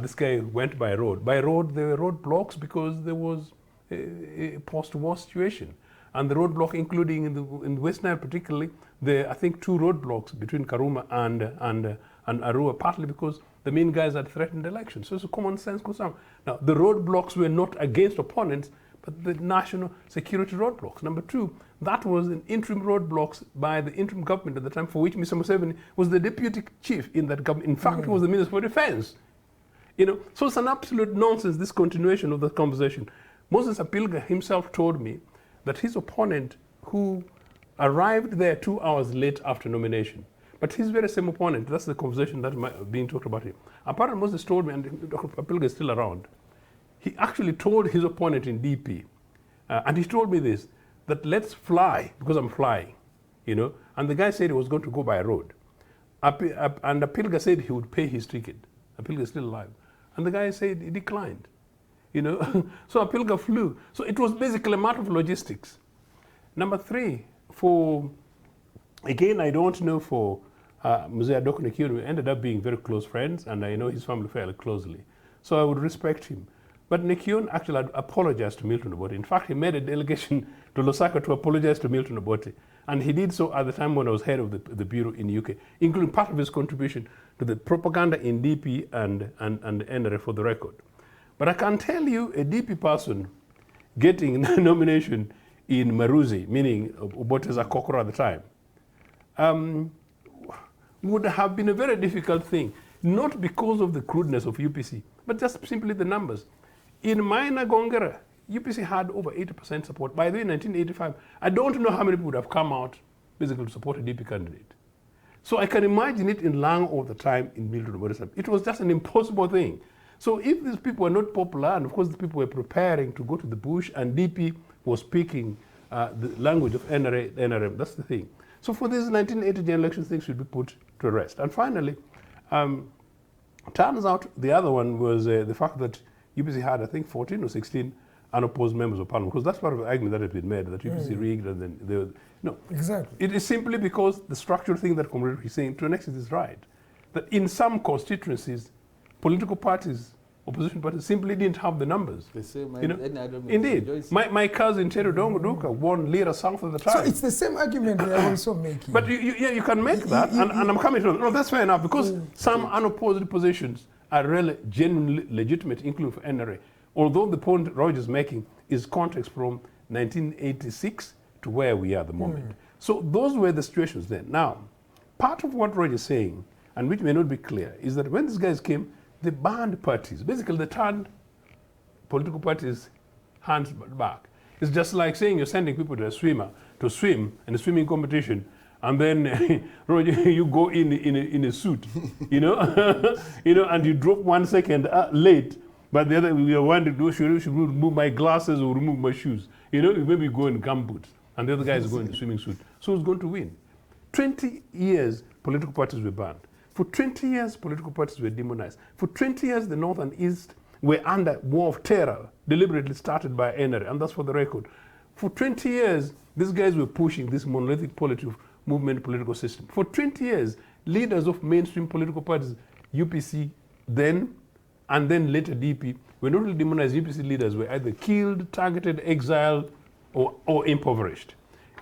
S7: This guy went by road. By road, there were roadblocks because there was a post-war situation. And the roadblock, including in West Nile particularly, there are, I think, 2 roadblocks between Karuma and Arua, partly because the main guys had threatened elections. So it's a common sense concern. Now, the roadblocks were not against opponents, but the national security roadblocks. Number 2, that was an interim roadblocks by the interim government at the time, for which Mr. Museveni was the deputy chief in that government. In fact, he was the Minister for Defense. You know, so it's an absolute nonsense, this continuation of the conversation. Moses Apilga himself told me that his opponent, who arrived there 2 hours late after nomination, but his very same opponent, that's the conversation that's being talked about here. Apparently Moses told me, and Dr. Apilga is still around, he actually told his opponent in DP, and he told me this, that let's fly, because I'm flying, you know, and the guy said he was going to go by road. And Apilga said he would pay his ticket. Apilga is still alive. And the guy said he declined, you know. So Apilga flew. So it was basically a matter of logistics. Number 3, again, I don't know for Mzee Adoko Nekion, we ended up being very close friends, and I know his family fairly closely. So I would respect him. But Nekion actually apologized to Milton Obote. In fact, he made a delegation to Lusaka to apologize to Milton Obote. And he did so at the time when I was head of the bureau in the UK, including part of his contribution to the propaganda in DP and NRA, for the record. But I can tell you, a DP person getting a nomination in Maruzi, meaning Obote's Akokoro at the time, would have been a very difficult thing, not because of the crudeness of UPC, but just simply the numbers. In Maina Gongera, UPC had over 80% support. By the way, in 1985, I don't know how many people would have come out basically to support a DP candidate. So I can imagine it in Lang all the time in Milton Obote. It was just an impossible thing. So if these people were not popular, and of course the people were preparing to go to the bush, and DP was speaking the language of NRM, that's the thing. So for this 1980 general election, things should be put to rest. And finally, turns out the other one was the fact that UPC had, I think, 14 or 16 unopposed members of parliament, because that's part of the argument that has been made, that UPC rigged, and then they were, no. Exactly. It is simply because the structural thing that Comrade is saying to an extent is right, that in some constituencies, political parties, opposition parties, simply didn't have the numbers. The same, you know? Indeed. My cousin Terry Dongoduka won Lira South at the time.
S5: So it's the same argument they are also making.
S7: But you can make that, and I'm coming to, no, that's fair enough, because some unopposed positions are really genuinely legitimate, including for NRA. Although the point Roger's making is context from 1986 to where we are at the moment. So those were the situations then. Now, part of what Roger's saying, and which may not be clear, is that when these guys came, they banned parties. Basically, they turned political parties' hands back. It's just like saying you're sending people to a swimmer to swim in a swimming competition, and then Roger, you go in a suit, you know, you know, and you drop 1 second late. But the other, you want to do, should remove my glasses or remove my shoes? You know, maybe go in gumboots, and the other guy is going in a swimming suit. So who's going to win? 20 years, political parties were banned. For 20 years, political parties were demonized. For 20 years, the North and East were under war of terror, deliberately started by NRA, and that's for the record. For 20 years, these guys were pushing this monolithic movement political system. For 20 years, leaders of mainstream political parties, UPC then, and then later DP, were not only demonized. UPC leaders were either killed, targeted, exiled, or impoverished.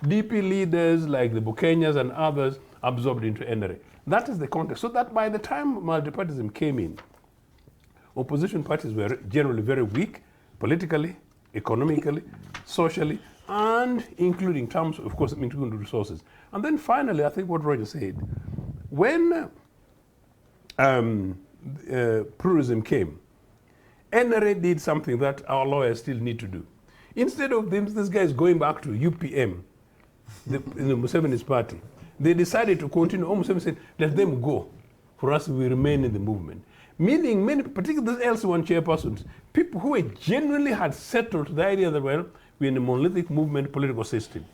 S7: DP leaders like the Bukenyas and others absorbed into NRA. That is the context. So that by the time multipartyism came in, opposition parties were generally very weak, politically, economically, socially, and including terms, of course, including resources. And then finally, I think what Roger said, when pluralism came, NRA did something that our lawyers still need to do. Instead of these guys going back to UPM, the Museveni's party, they decided to continue. Museveni said, let them go. For us, we remain in the movement. Meaning, many, particularly these LC1 chairpersons, people who genuinely had settled to the idea that, well, we're in a monolithic movement political system.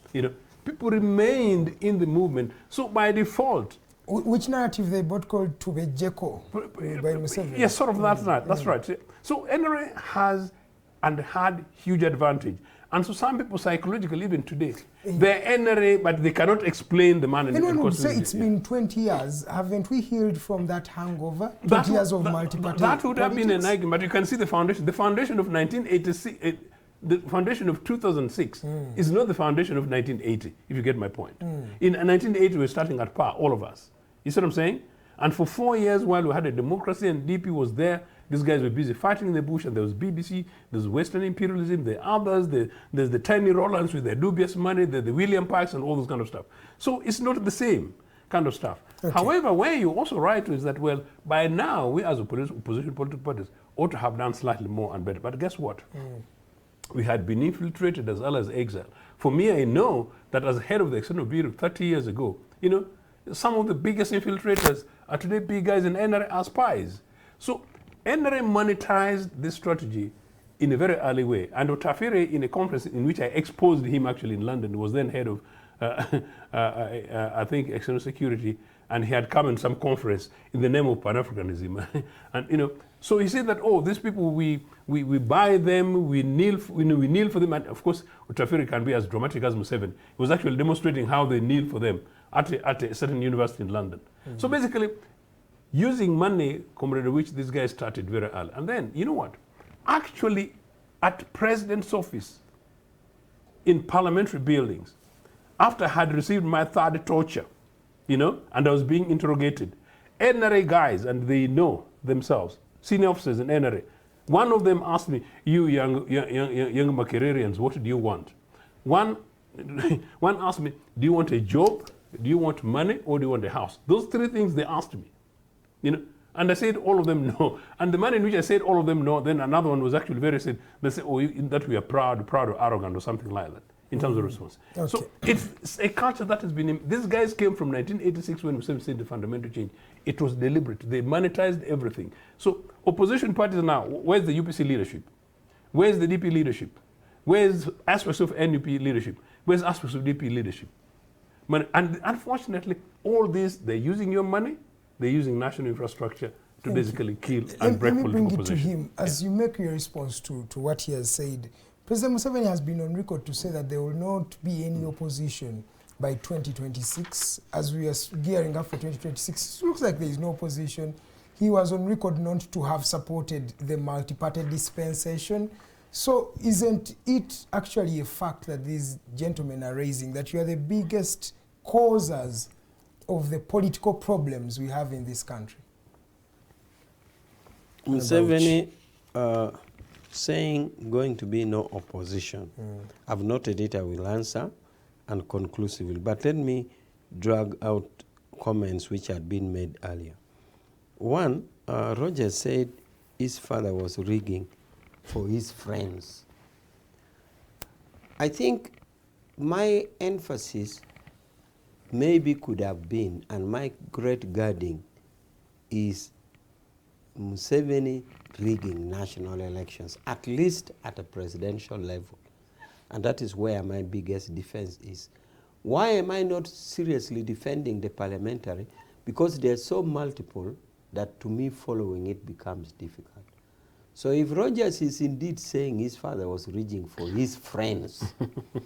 S7: People remained in the movement. So by default,
S5: which narrative they both called Tubejeko by Museveni?
S7: Yes, sort of that's right. That's right. So NRA has and had huge advantage. And so some people psychologically, even today, they're NRA, but they cannot explain the man.
S5: Anyone would say it's been 20 years. Haven't we healed from that hangover? 20 years of multi-party
S7: That would have been
S5: politics?
S7: an argument, but you can see the foundation. The foundation of 1986, the foundation of 2006 is not the foundation of 1980, if you get my point. In 1980, we were starting at par, all of us. You see what I'm saying? And for 4 years, while we had a democracy and DP was there, these guys were busy fighting in the bush, and there was BBC, there's Western imperialism, there are others, there's the tiny Rolands with their dubious money, there's the William Parks and all this kind of stuff. So it's not the same kind of stuff. Okay. However, where you also right is that, well, by now, we as opposition political parties ought to have done slightly more and better. But guess what? We had been infiltrated as well as exiled. For me, I know that as head of the External Bureau 30 years ago, some of the biggest infiltrators are today big guys in NRA as spies. So NRA monetized this strategy in a very early way. And Otafire, in a conference in which I exposed him actually in London, was then head of, I think, external security, and he had come in some conference in the name of Pan-Africanism. And so he said that, these people, we buy them, we kneel for them. And of course, Otafire can be as dramatic as Museveni. He was actually demonstrating how they kneel for them at a certain university in London. So basically, using money, Comrade Awich, these guys started very early. And then, you know what? Actually, at President's office, in parliamentary buildings, after I had received my third torture, and I was being interrogated, NRA guys, and they know themselves, senior officers in NRA, one of them asked me, you young Makererians, what do you want? One asked me, do you want a job, do you want money, or do you want a house? Those three things they asked me. And I said all of them no. And the manner in which I said all of them no, then another one was actually very said, they said, that we are proud or arrogant or something like that in terms of response. Okay. So it's a culture that has been, these guys came from 1986 when we said the fundamental change. It was deliberate. They monetized everything. So opposition parties now, where's the UPC leadership? Where's the DP leadership? Where's aspects of NUP leadership? Where's aspects of DP leadership? And unfortunately, all this, they're using your money, they're using national infrastructure to basically kill and break political position. Let me bring it to him.
S5: As you make your response to what he has said, President Museveni has been on record to say that there will not be any opposition by 2026. As we are gearing up for 2026, it looks like there is no opposition. He was on record not to have supported the multi-party dispensation. So isn't it actually a fact that these gentlemen are raising, that you are the biggest causers of the political problems we have in this country?
S8: Museveni saying going to be no opposition. I've noted it, I will answer and conclusively. But let me drag out comments which had been made earlier. One, Roger said his father was rigging for his friends. I think my emphasis maybe could have been, and my great guarding is Museveni rigging national elections, at least at a presidential level. And that is where my biggest defense is. Why am I not seriously defending the parliamentary? Because they're so multiple that to me following it becomes difficult. So if Rogers is indeed saying his father was rigging for his friends,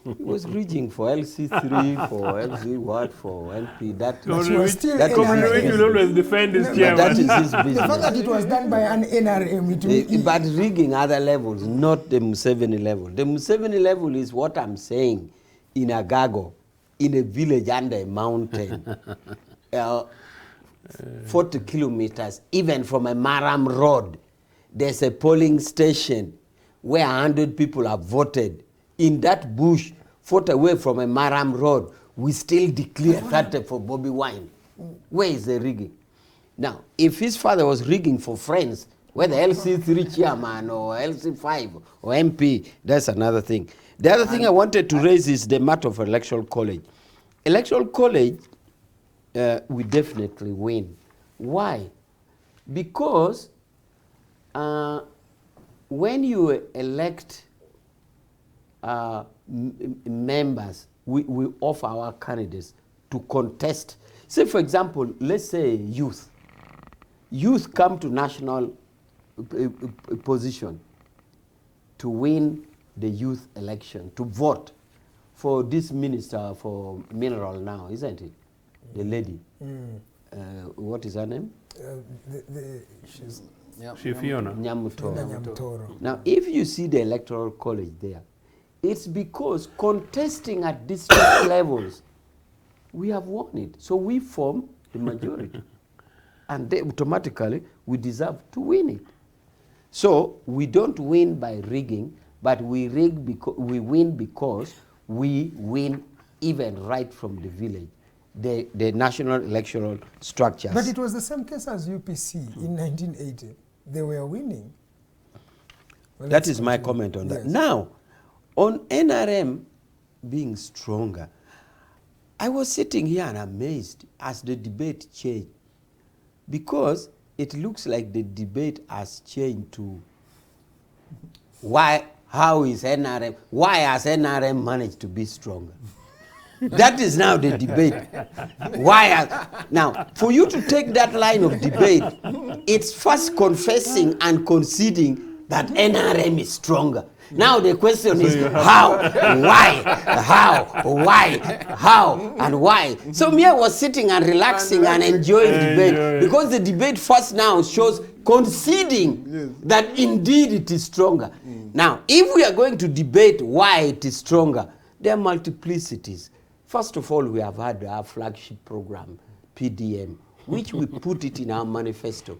S8: he was rigging for LC3, for LC what, for LP, that will
S7: always defend his chairman.
S8: That is his business.
S5: The fact that it was done by an NRM.
S8: But rigging other levels, not the Museveni level. The Museveni level is what I'm saying in Agago, in a village under a mountain, 40 kilometers, even from a Maram road. There's a polling station where 100 people have voted in that bush fought away from a Maram road, we still declare that for Bobby Wine. Where is the rigging? Now, if his father was rigging for friends, whether LC3 chairman or LC5 or MP, that's another thing. The other thing I wanted to raise is the matter of electoral college. Electoral college, we definitely win. Why? Because when you elect members, we offer our candidates to contest. Say, for example, let's say youth. Youth come to national position to win the youth election, to vote for this minister for mineral now, isn't it? The lady. What is her name?
S5: She's
S7: Fiona.
S8: Nyamutoro. Now, if you see the electoral college there, it's because contesting at district levels, we have won it. So we form the majority. And they automatically, we deserve to win it. So we don't win by rigging, but we win because we win even right from the village, the national electoral structures.
S5: But it was the same case as UPC in 1980. They were winning. Well,
S8: that is my comment on that. Now, on NRM being stronger, I was sitting here and amazed as the debate changed, because it looks like the debate has changed to why has NRM managed to be stronger? That is now the debate. Now, for you to take that line of debate, it's first confessing and conceding that NRM is stronger. Now the question is how, why, and why. So Mia was sitting and relaxing and enjoying debate, because the debate first now shows conceding that indeed it is stronger. Now, if we are going to debate why it is stronger, there are multiplicities. First of all, we have had our flagship program, PDM, which we put it in our manifesto.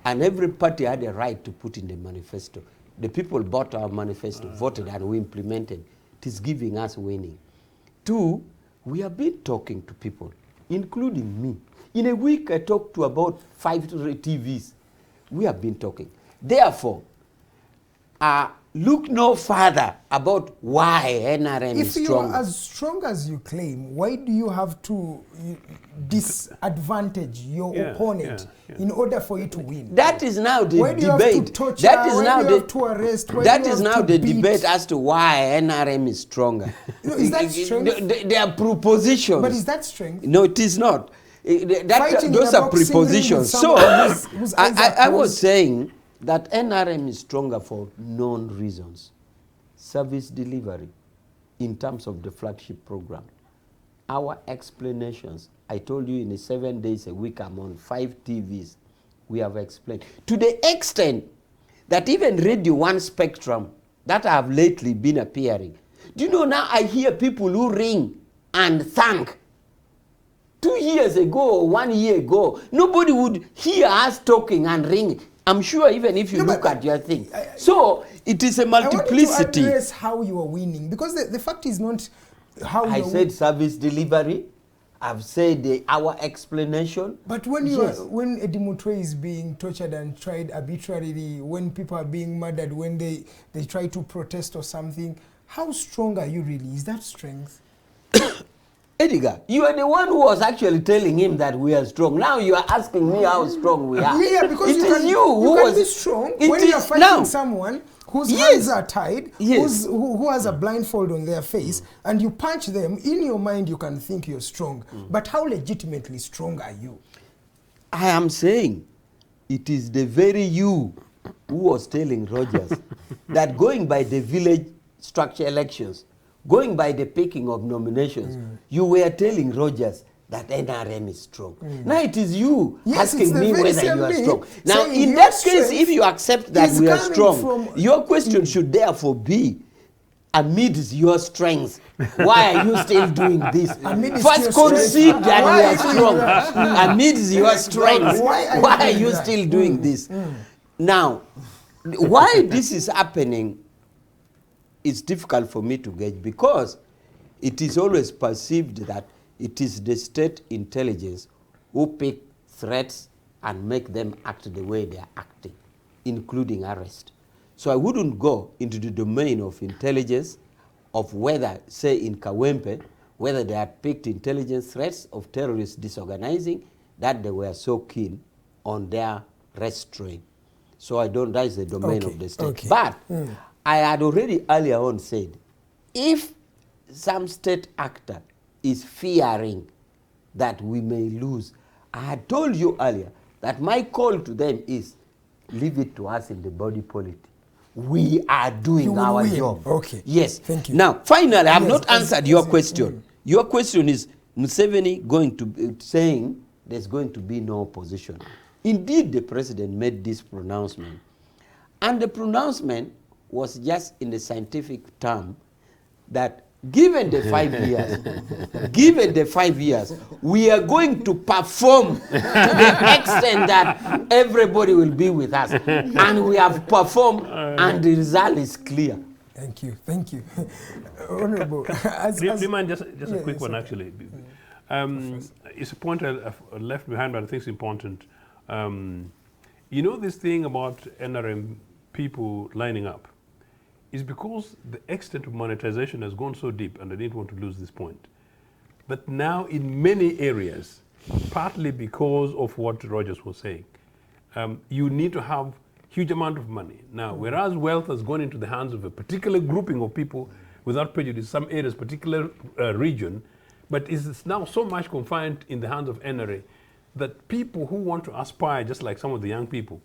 S8: And every party had a right to put in the manifesto. The people bought our manifesto, voted, and we implemented. It is giving us winning. Two, we have been talking to people, including me. In a week, I talked to about 5 TVs. We have been talking. Therefore, look no further about why NRM is strong.
S5: If you're as strong as you claim, why do you have to disadvantage your opponent in order for you to win?
S8: That is now the
S5: why do you
S8: debate.
S5: Have to torture,
S8: that is
S5: why
S8: now
S5: do you
S8: the
S5: have to arrest, why
S8: that
S5: do you
S8: is
S5: have
S8: now
S5: to
S8: the
S5: beat?
S8: debate as to why NRM is stronger.
S5: Is that strength?
S8: They are propositions.
S5: But is that strength?
S8: No, it is not. Those are prepositions. So I was saying that NRM is stronger for known reasons. Service delivery in terms of the flagship program. Our explanations, I told you in 7 days a week I'm on 5 TVs, we have explained. To the extent that even Radio 1 Spectrum that have lately been appearing, do you know now I hear people who ring and thank. 2 years ago or 1 year ago, nobody would hear us talking and ring. I'm sure even if you look at your thing. So it is a multiplicity.
S5: I want to address how you are winning, because the fact is not how you
S8: I said service delivery. I've said our explanation.
S5: But when when Eddie Mutwe is being tortured and tried arbitrarily, when people are being murdered, when they try to protest or something, how strong are you really? Is that strength?
S8: Edgar, you are the one who was actually telling him that we are strong. Now you are asking me how strong we are.
S5: Yeah, because
S8: it
S5: you
S8: is
S5: can,
S8: you who
S5: can
S8: was
S5: be strong when you're fighting someone whose hands are tied, who has a blindfold on their face, and you punch them. In your mind, you can think you're strong. But how legitimately strong are you?
S8: I am saying it is the very you who was telling Rogers that going by the village structure elections, going by the picking of nominations, you were telling Rogers that NRM is strong. Now it is you asking me whether you are strong. Now in that case, if you accept that we are strong, your question should therefore be, amidst your strength, why are you still doing this? First concede that we are strong. Amidst your strength, why are you still doing this? Now, why this is happening, it's difficult for me to gauge, because it is always perceived that it is the state intelligence who pick threats and make them act the way they are acting, including arrest. So I wouldn't go into the domain of intelligence of whether, say in Kawempe, whether they had picked intelligence threats of terrorists disorganizing, that they were so keen on their restraint. So I don't, that is the domain of the state. But I had already earlier on said, if some state actor is fearing that we may lose, I had told you earlier that my call to them is, leave it to us in the body politic. We are doing our job.
S5: Okay.
S8: Yes.
S5: Thank you.
S8: Now, finally, I have not answered your question. Your question is, Museveni going to be saying there's going to be no opposition. Indeed, the president made this pronouncement. And the pronouncement was just in the scientific term that given the 5 years, we are going to perform to the extent that everybody will be with us. And we have performed, and the result is clear.
S5: Thank you, thank you. Honorable.
S7: Do you mind just a quick one, actually? It's a point I left behind, but I think it's important. You know this thing about NRM people lining up? Is because the extent of monetization has gone so deep, and I didn't want to lose this point. But now in many areas, partly because of what Rogers was saying, you need to have huge amount of money. Now, whereas wealth has gone into the hands of a particular grouping of people without prejudice, some areas, particular region, but is now so much confined in the hands of NRA that people who want to aspire, just like some of the young people,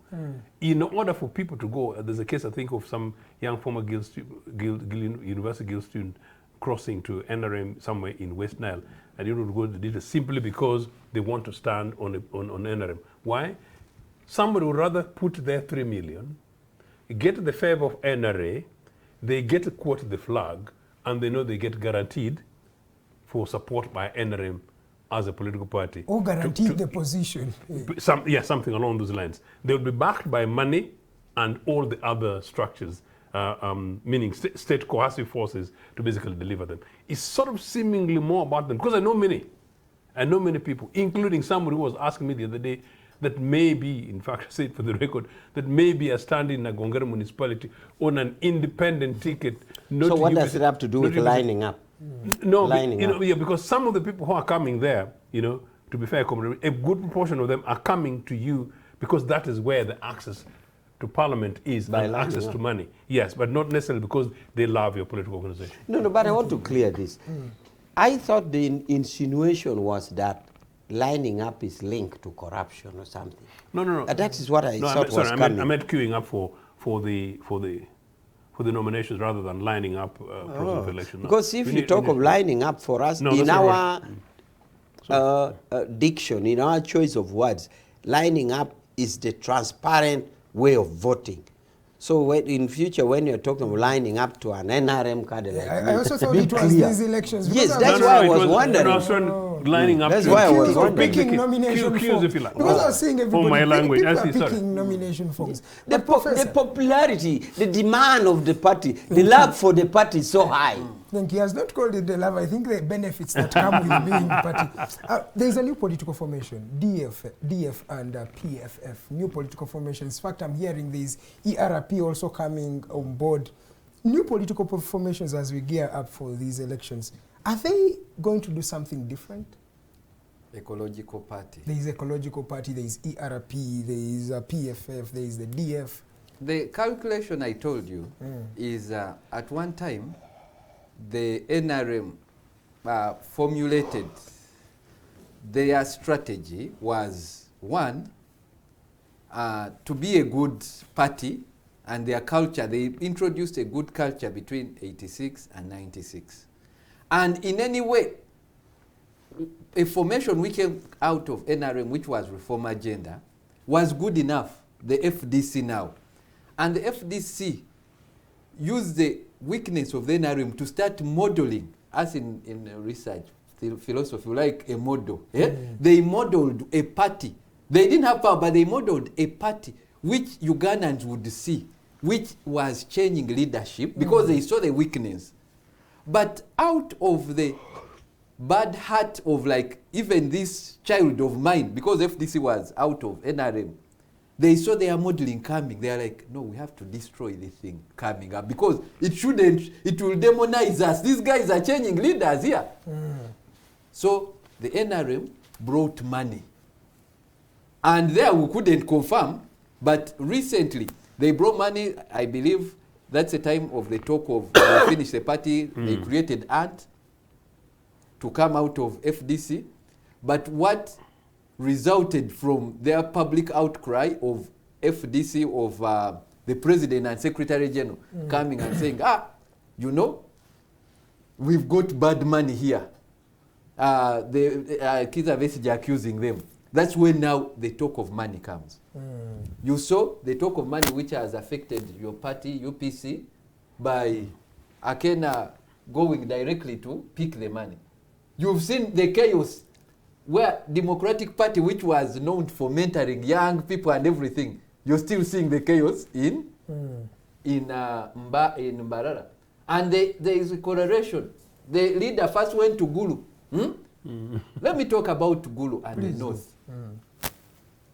S7: in order for people to go, there's a case I think of some young former University Guild student crossing to NRM somewhere in West Nile, and you would go to it simply because they want to stand on NRM. Why? Somebody would rather put their 3 million, get the favor of NRA, they get to quote the flag, and they know they get guaranteed for support by NRM as a political party.
S5: Or guaranteed the position.
S7: Something along those lines. They will be backed by money and all the other structures, meaning state coercive forces to basically deliver them. It's sort of seemingly more about them, because I know many people, including somebody who was asking me the other day that maybe, in fact, I say it for the record, that maybe a standing in a Gongera municipality on an independent ticket.
S8: So what does it have to do with lining up?
S7: No, because some of the people who are coming there, to be fair, a good proportion of them are coming to you because that is where the access to parliament is, and access to money. Yes, but not necessarily because they love your political organization.
S8: No, but I want to clear this. I thought the insinuation was that lining up is linked to corruption or something.
S7: No.
S8: That is what I thought was coming.
S7: I meant queuing up for the nominations rather than lining up process of election. No.
S8: Because if you talk of lining up for us, in our diction, in our choice of words, lining up is the transparent way of voting. So in future, when you're talking of lining up to an NRM card,
S5: I also thought it was these elections.
S8: Yes, that's why I was wondering.
S7: Lining up.
S8: That's why I was wondering.
S5: Picking nomination forms. Because I was seeing everybody.
S7: For my language,
S5: people are picking nomination forms.
S8: The popularity, the demand of the party, the love for the party is so high.
S5: He has not called it the love. I think the benefits that come with being party. There is a new political formation, DF and PFF, new political formations. In fact, I'm hearing there is ERP also coming on board. New political formations as we gear up for these elections. Are they going to do something different?
S6: Ecological party.
S5: There is ecological party, there is ERP, there is PFF, there is the DF.
S6: The calculation I told you is at one time, the NRM formulated their strategy was, one, to be a good party, and their culture, they introduced a good culture between 86 and 96. And in any way, a formation which came out of NRM, which was Reform Agenda, was good enough, the FDC now. And the FDC used the weakness of the NRM to start modeling, as in research, philosophy, like a model. They modeled a party. They didn't have power, but they modeled a party which Ugandans would see, which was changing leadership because they saw the weakness. But out of the bad heart of like even this child of mine, because FDC was out of NRM, they saw their modeling coming. They are like, no, we have to destroy this thing coming up because it shouldn't, it will demonize us. These guys are changing leaders here. So the NRM brought money. And there we couldn't confirm, but recently they brought money, I believe that's the time of the talk of they finished the party, they created ANT to come out of FDC. But what resulted from their public outcry of FDC, of the President and Secretary General coming and saying, you know, we've got bad money here. Kizza Besigye accusing them. That's when now the talk of money comes. You saw the talk of money which has affected your party, UPC, by Akena going directly to pick the money. You've seen the chaos where Democratic Party, which was known for mentoring young people and everything, you're still seeing the chaos in Mbarara. And there is a correlation. The leader first went to Gulu. Let me talk about Gulu and the North.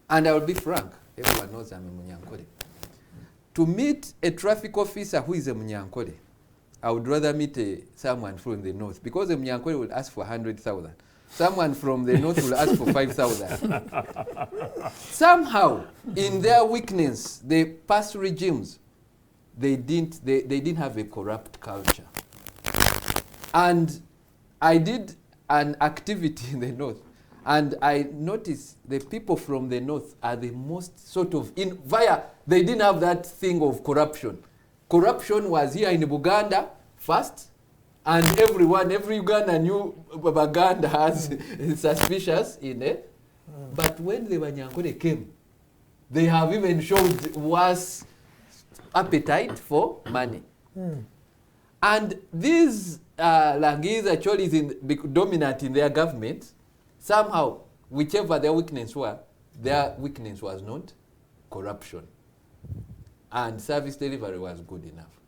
S6: And I will be frank, everyone knows I'm a Munyankole. To meet a traffic officer who is a Munyankole, I would rather meet someone from the North, because a Munyankole will ask for 100,000. Someone from the North will ask for 5,000. Somehow, in their weakness, the past regimes, they didn't have a corrupt culture. And I did an activity in the North, and I noticed the people from the North are the most sort of they didn't have that thing of corruption. Corruption was here in Uganda first, and every Uganda knew Uganda as suspicious in it. But when the Banyankole came, they have even showed worse appetite for money. And these Langis actually is dominant in their government. Somehow, whichever their weakness was not corruption. And service delivery was good enough.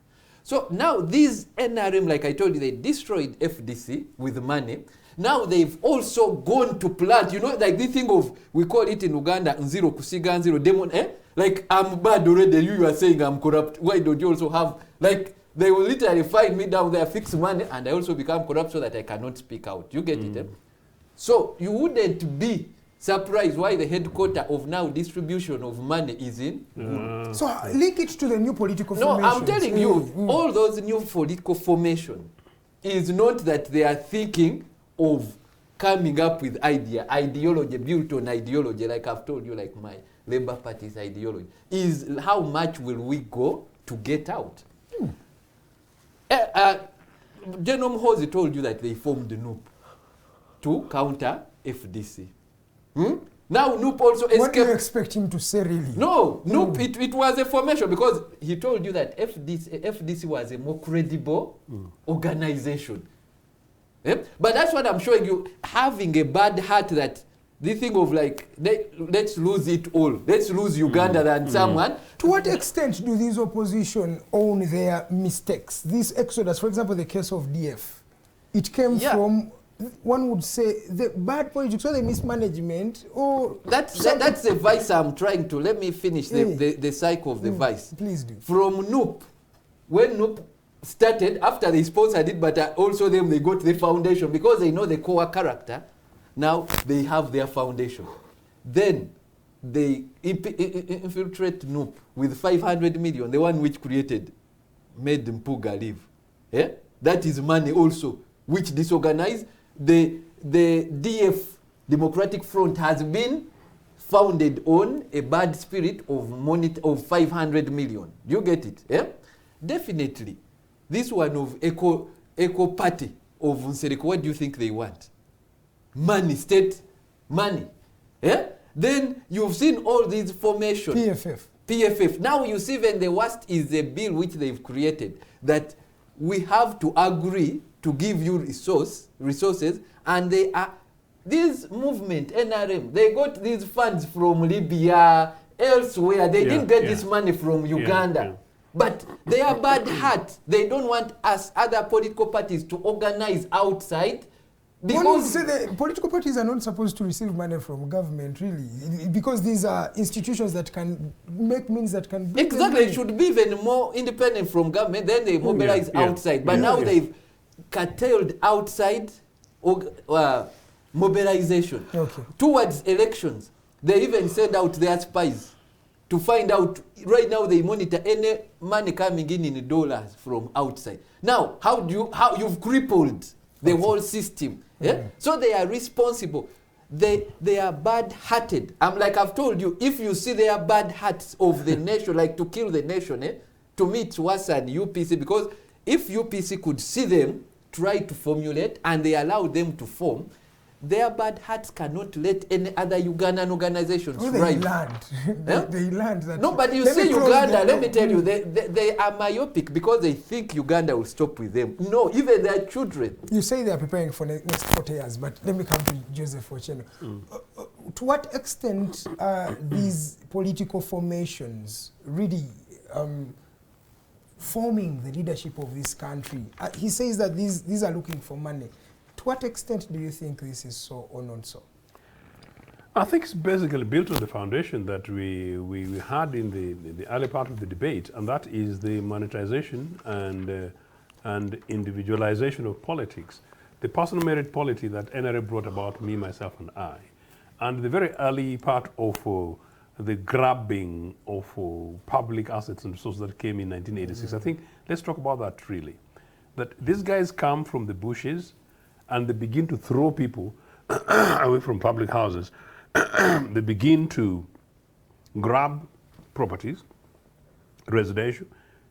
S6: So now these NRM, like I told you, they destroyed FDC with money. Now they've also gone to plant, you know, like this thing of, we call it in Uganda, nziro kusiga nziro demon, like I'm bad already, you are saying I'm corrupt. Why don't you also have, like, they will literally find me down there, fix money, and I also become corrupt so that I cannot speak out. You get it? So you wouldn't be surprised why the headquarter of now distribution of money is in.
S5: So link it to the new political formation.
S6: No, I'm telling you, all those new political formation is not that they are thinking of coming up with ideology built on ideology, like I've told you, like my Labour Party's ideology, is how much will we go to get out. General Mhozi told you that they formed the NUP to counter FDC. Now NUP also escaped.
S5: What do you expect him to say really?
S6: No, NUP, it was a formation because he told you that FDC was a more credible organization. But that's what I'm showing you, having a bad heart, that this thing of like, let's lose it all. Let's lose Uganda than someone.
S5: To what extent do these opposition own their mistakes? This exodus, for example, the case of DF, it came from, one would say, the bad politics or the mismanagement, or... That's
S6: the vice I'm trying to... Let me finish the cycle of the vice.
S5: Please do.
S6: From NUP, when NUP started, after they sponsored it, but also they got the foundation, because they know the core character, now they have their foundation. Then they infiltrate NUP with 500 million, the one which made Mpuga leave. That is money also, which disorganized. The DF, Democratic Front, has been founded on a bad spirit of 500 million. You get it? Definitely. This one of Eco Party of Nsereko, what do you think they want? Money, state money. Then you've seen all these formations. PFF. Now you see, even the worst is the bill which they've created, that we have to agree to give you resources, and they are, this movement, NRM, they got these funds from Libya, elsewhere. They didn't get this money from Uganda. But they are bad heart. They don't want us, other political parties, to organize outside. Because
S5: the political parties are not supposed to receive money from government, really, because these are institutions that can make means that can bring
S6: exactly, it should be even more independent from government. Then they mobilize outside. But now they've curtailed outside mobilization towards elections. They even send out their spies to find out. Right now they monitor any money coming in dollars from outside. Now, how you've crippled the whole system. Yeah? So they are responsible. They are bad-hearted. I've told you, if you see their bad hearts of the nation, like to kill the nation, to me it's worse than UPC, because if UPC could see them try to formulate and they allow them to form, their bad hearts cannot let any other Ugandan organizations thrive.
S5: They learned that.
S6: No, but you see Uganda, let me tell you, they are myopic because they think Uganda will stop with them. No, even their children.
S5: You say they are preparing for the next 40 years, but let me come to Joseph Ocheno. To what extent are these political formations really forming the leadership of this country? He says that these are looking for money. To what extent do you think this is so or not so?
S7: I think it's basically built on the foundation that we had in the early part of the debate, and that is the monetization and individualization of politics. The personal merit polity that NRA brought about, me, myself, and I, and the very early part of the grabbing of public assets and resources that came in 1986. I think let's talk about that really. That these guys come from the bushes and they begin to throw people away from public houses. They begin to grab properties, residential.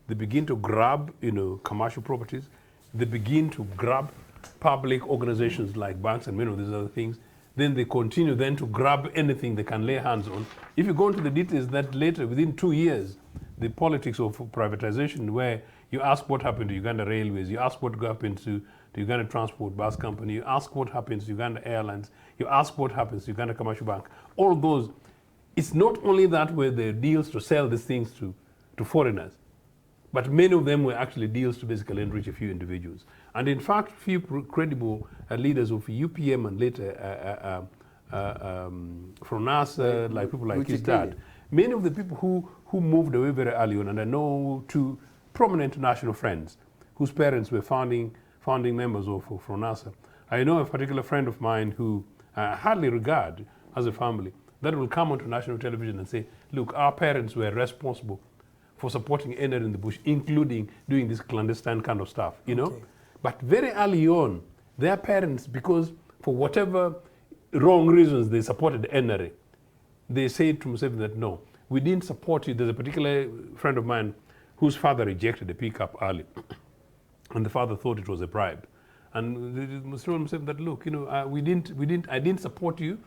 S7: They begin to grab, commercial properties. They begin to grab public organizations like banks and many of these other things. Then they continue then to grab anything they can lay hands on. If you go into the details, that later, within 2 years, the politics of privatization, where you ask what happened to Uganda Railways, you ask what happened to Uganda Transport Bus Company, you ask what happens to Uganda Airlines, you ask what happens to Uganda Commercial Bank. All those, it's not only that were the deals to sell these things to foreigners, but many of them were actually deals to basically enrich a few individuals. And in fact, few credible leaders of UPM and later from NASA, like people like his dad, many of the people who moved away very early on, and I know two prominent national friends whose parents were founding members of FRONASA. I know a particular friend of mine who I hardly regard as a family that will come onto national television and say, look, our parents were responsible for supporting NR in the bush, including doing this clandestine kind of stuff, But very early on, their parents, because for whatever wrong reasons they supported NRA, they said to Museveni that, no, we didn't support you. There's a particular friend of mine whose father rejected a pickup early. And the father thought it was a bribe. And Museveni said that, look, I didn't support you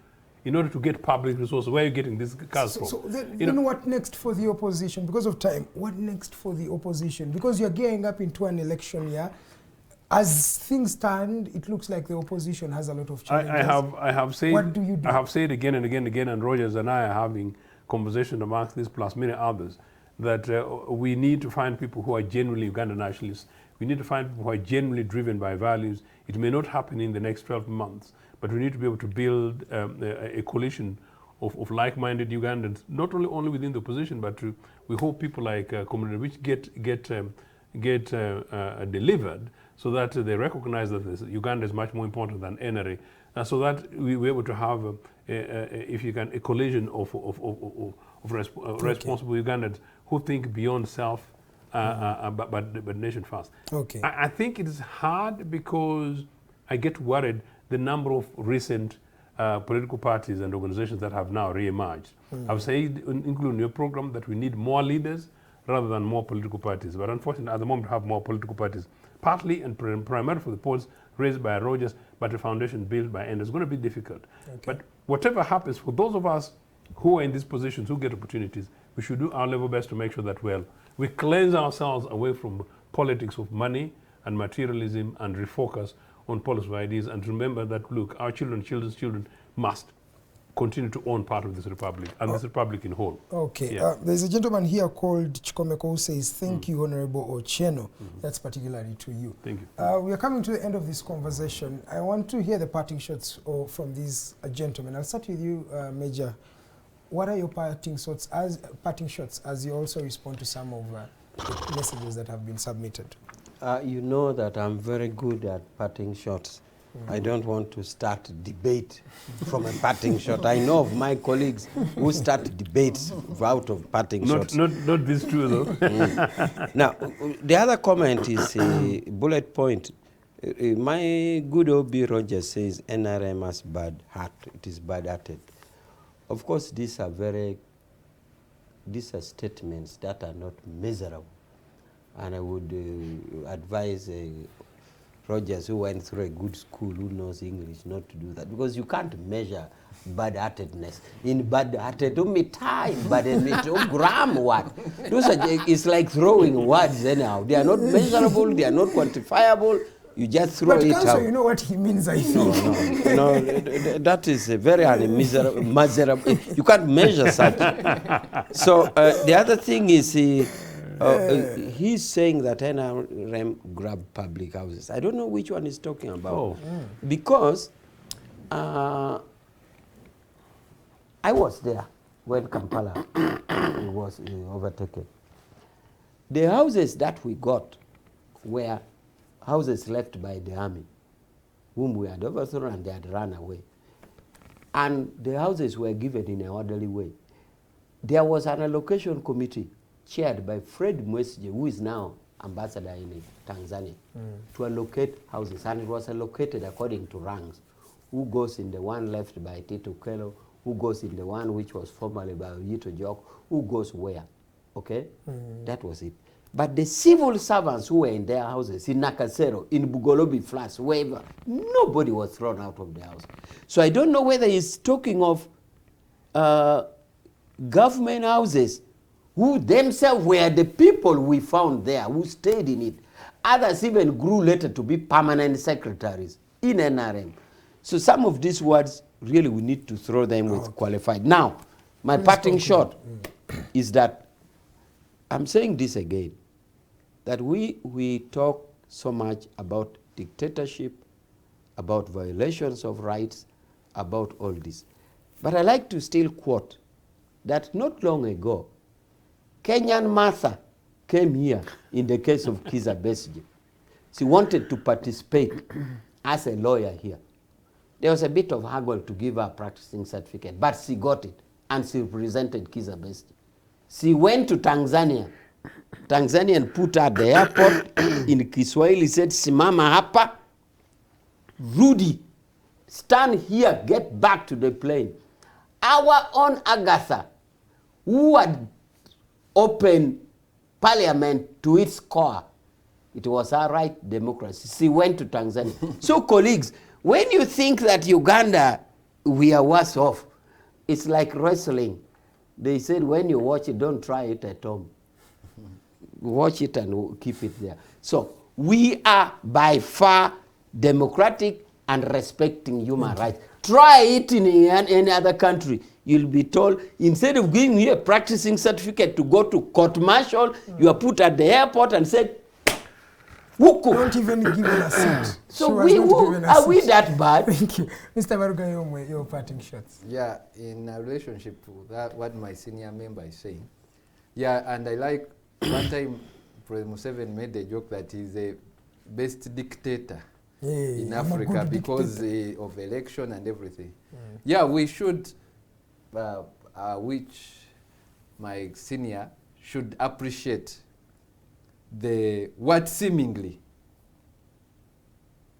S7: in order to get public resources. Where are you getting these cars from?
S5: So then what next for the opposition? Because of time, what next for the opposition? Because you're gearing up into an election year. As things stand, it looks like the opposition has a lot of challenges.
S7: I have said,
S5: what do you do?
S7: I have said again and again, and Rogers and I are having conversation amongst this plus many others, that we need to find people who are genuinely Ugandan nationalists. We need to find people who are genuinely driven by values. It may not happen in the next 12 months, but we need to be able to build a coalition of like-minded Ugandans, not only within the opposition, but we hope people like Comrade which get delivered, so that they recognize that Uganda is much more important than NRA, so that we're able to have, a coalition of responsible Ugandans who think beyond self, but nation first.
S5: Okay.
S7: I think it is hard because I get worried the number of recent political parties and organizations that have now re-emerged. I've said, including your program, that we need more leaders rather than more political parties. But unfortunately, at the moment, we have more political parties, partly and primarily for the posts raised by Rogers, but a foundation built by N. It's going to be difficult. Okay. But whatever happens, for those of us who are in these positions, who get opportunities, we should do our level best to make sure that, we cleanse ourselves away from politics of money and materialism and refocus on policy ideas, and remember that, look, our children's children must continue to own part of this republic and this republic in whole.
S5: Okay.
S7: Yeah.
S5: There's a gentleman here called Chikomeko who says, thank you, Honorable Ochieno. That's particularly to you.
S7: Thank you.
S5: We are coming to the end of this conversation. I want to hear the parting shots from these gentlemen. I'll start with you, Major. What are your parting shots as you also respond to some of the messages that have been submitted?
S8: You know that I'm very good at parting shots. I don't want to start debate from a parting shot. I know of my colleagues who start debates out of parting shots.
S7: Not this true, though.
S8: Now, the other comment is a bullet point. My good O.B. Rogers says NRM has bad heart. It is bad-hearted. Of course, these are statements that are not measurable. And I would advise Rogers, who went through a good school, who knows English, not to do that, because you can't measure bad-heartedness. In bad-hearted, gram what? It's like throwing words anyhow. They are not measurable, they are not quantifiable. You just throw it out.
S5: But you know what he means, I think.
S8: No, that is a very unmeasurable. You can't measure something. So the other thing is he's saying that NRM grabbed public houses. I don't know which one he's talking about. Because I was there when Kampala was overtaken. The houses that we got were houses left by the army, whom we had overthrown and they had run away. And the houses were given in an orderly way. There was an allocation committee chaired by Fred Mwesige, who is now ambassador in Tanzania, to allocate houses. And it was allocated according to ranks. Who goes in the one left by Tito Kelo, who goes in the one which was formerly by Yito Jok, who goes where, okay? That was it. But the civil servants who were in their houses, in Nakasero, in Bugolobi Flats, wherever, nobody was thrown out of the house. So I don't know whether he's talking of government houses who themselves were the people we found there, who stayed in it. Others even grew later to be permanent secretaries in NRM. So some of these words, really we need to throw them with qualified. Now, my parting shot is that, I'm saying this again, that we talk so much about dictatorship, about violations of rights, about all this. But I like to still quote that not long ago, Kenyan Martha came here in the case of Kizza Besigye. She wanted to participate as a lawyer here. There was a bit of haggle to give her a practicing certificate, but she got it, and she represented Kizza Besigye. She went to Tanzania. Tanzanian put her at the airport. In Kiswahili said, simama hapa, Rudy, stand here, get back to the plane. Our own Agatha, who had opened parliament to its core, it was her right democracy. She went to Tanzania. So colleagues, when you think that Uganda, we are worse off, it's like wrestling. They said when you watch it, don't try it at home. Watch it and keep it there. So we are by far democratic and respecting human rights. Try it in any other country. You'll be told, instead of giving you a practicing certificate to go to court martial, you are put at the airport and said, Wuku.
S5: Don't even give it a seat.
S8: So are we that bad?
S5: Thank you. Mr. Baruga, your parting shots.
S6: Yeah, in a relationship to that, what my senior member is saying. Yeah, and I like, one time President Museveni made the joke that he's the best dictator in Africa because of election and everything. Yeah, we should, which my senior should appreciate what seemingly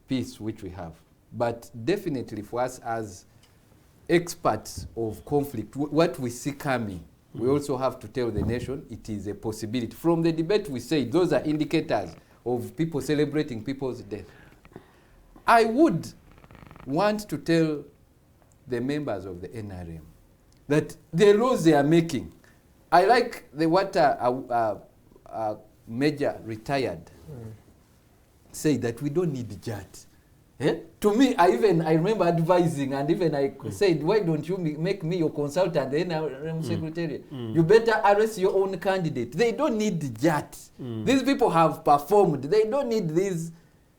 S6: peace which we have. But definitely for us as experts of conflict, what we see coming, we also have to tell the nation it is a possibility. From the debate we say those are indicators of people celebrating people's death. I would want to tell the members of the NRM that the laws they are making, I like what Major retired say that we don't need JAT. To me, I remember advising, and even I said, why don't you make me your consultant, the NRM secretary? You better arrest your own candidate. They don't need that. These people have performed. They don't need these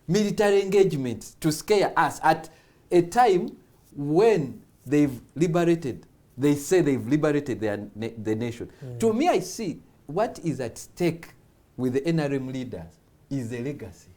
S6: military engagements to scare us at a time when they've liberated. They say they've liberated the nation. To me, I see what is at stake with the NRM leaders is the legacy.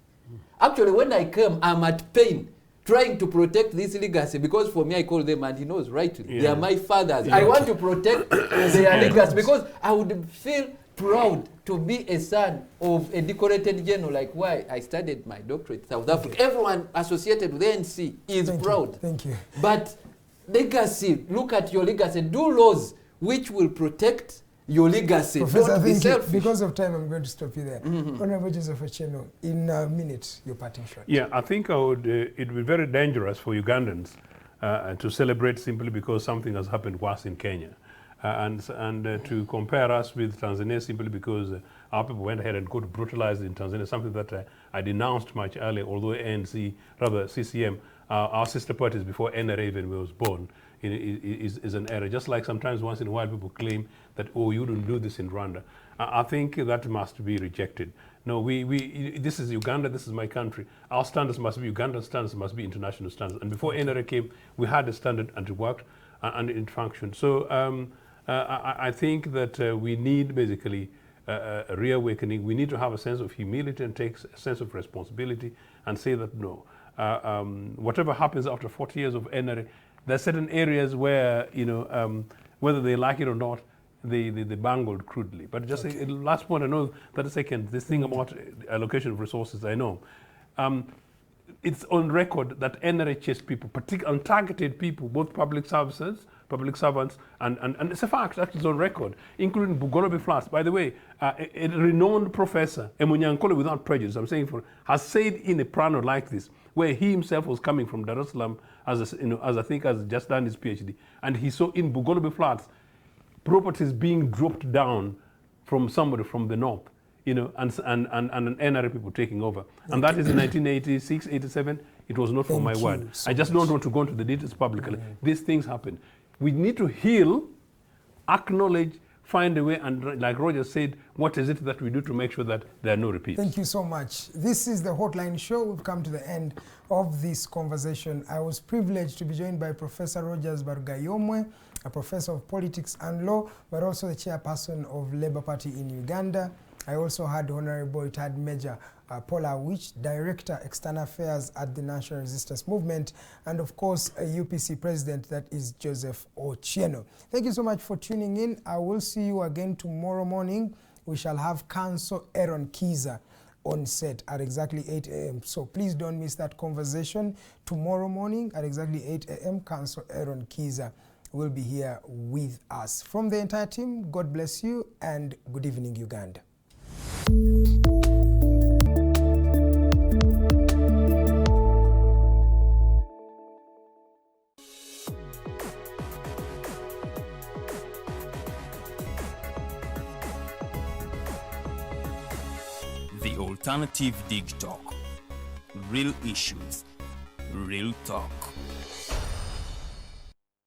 S6: Actually, when I came, I'm at pain trying to protect this legacy, because for me, I call them, and he knows rightly, they are my fathers. I want to protect their legacy because I would feel proud to be a son of a decorated general, like why I studied my doctorate in South Africa. Everyone associated with the ANC is proud.
S5: Thank you.
S6: But legacy, look at your legacy. Do laws which will protect your legacy.
S5: Professor,
S6: Don't be selfish.
S5: because of time, I'm going to stop you there. Honorable Joseph Ochieno, in a minute, your parting shot.
S7: Yeah, I think it would be very dangerous for Ugandans to celebrate simply because something has happened worse in Kenya. And to compare us with Tanzania simply because our people went ahead and got brutalized in Tanzania, something that I denounced much earlier, although CCM, our sister parties before NRA even was born, is an error. Just like sometimes once in a while people claim that, oh, you don't do this in Rwanda. I think that must be rejected. No, this is Uganda, this is my country. Our standards must be Ugandan standards, must be international standards. And before NRA came, we had a standard and it worked and it functioned. So I think that we need basically a reawakening. We need to have a sense of humility and take a sense of responsibility and say that no, whatever happens after 40 years of NRA, there are certain areas where, whether they like it or not, they bungled crudely. But just a last point, I know 30 seconds, this thing about allocation of resources, I know. It's on record that NRA chased people, particularly untargeted people, both public servants, and it's a fact, that is on record, including Bugorobe Flats. By the way, a renowned professor, Emunyankole without prejudice, I'm saying, has said in a plano like this, where he himself was coming from Dar es Salaam as I think has just done his PhD, and he saw in Bugorobe Flats properties being dropped down from somebody from the north, and an NRA people taking over. And that is in 1986, 87. It was not for my word. I just don't want to go into the details publicly. These things happen. We need to heal, acknowledge, find a way, and like Roger said, what is it that we do to make sure that there are no repeats?
S5: Thank you so much. This is the Hotline Show. We've come to the end of this conversation. I was privileged to be joined by Professor Rogers Barugayomwe, a professor of politics and law, but also the chairperson of Labour Party in Uganda. I also had Honorable retired Major Pollar Awich, Director External Affairs at the National Resistance Movement, and of course a UPC President, that is Joseph Ochieno. Thank you so much for tuning in. I will see you again tomorrow morning. We shall have Council Aaron Kiza on set at exactly 8 a.m. So please don't miss that conversation. Tomorrow morning at exactly 8 a.m. Council Aaron Kiza will be here with us. From the entire team, God bless you and good evening, Uganda.
S1: The Alternative Dig Talk. Real issues, real talk.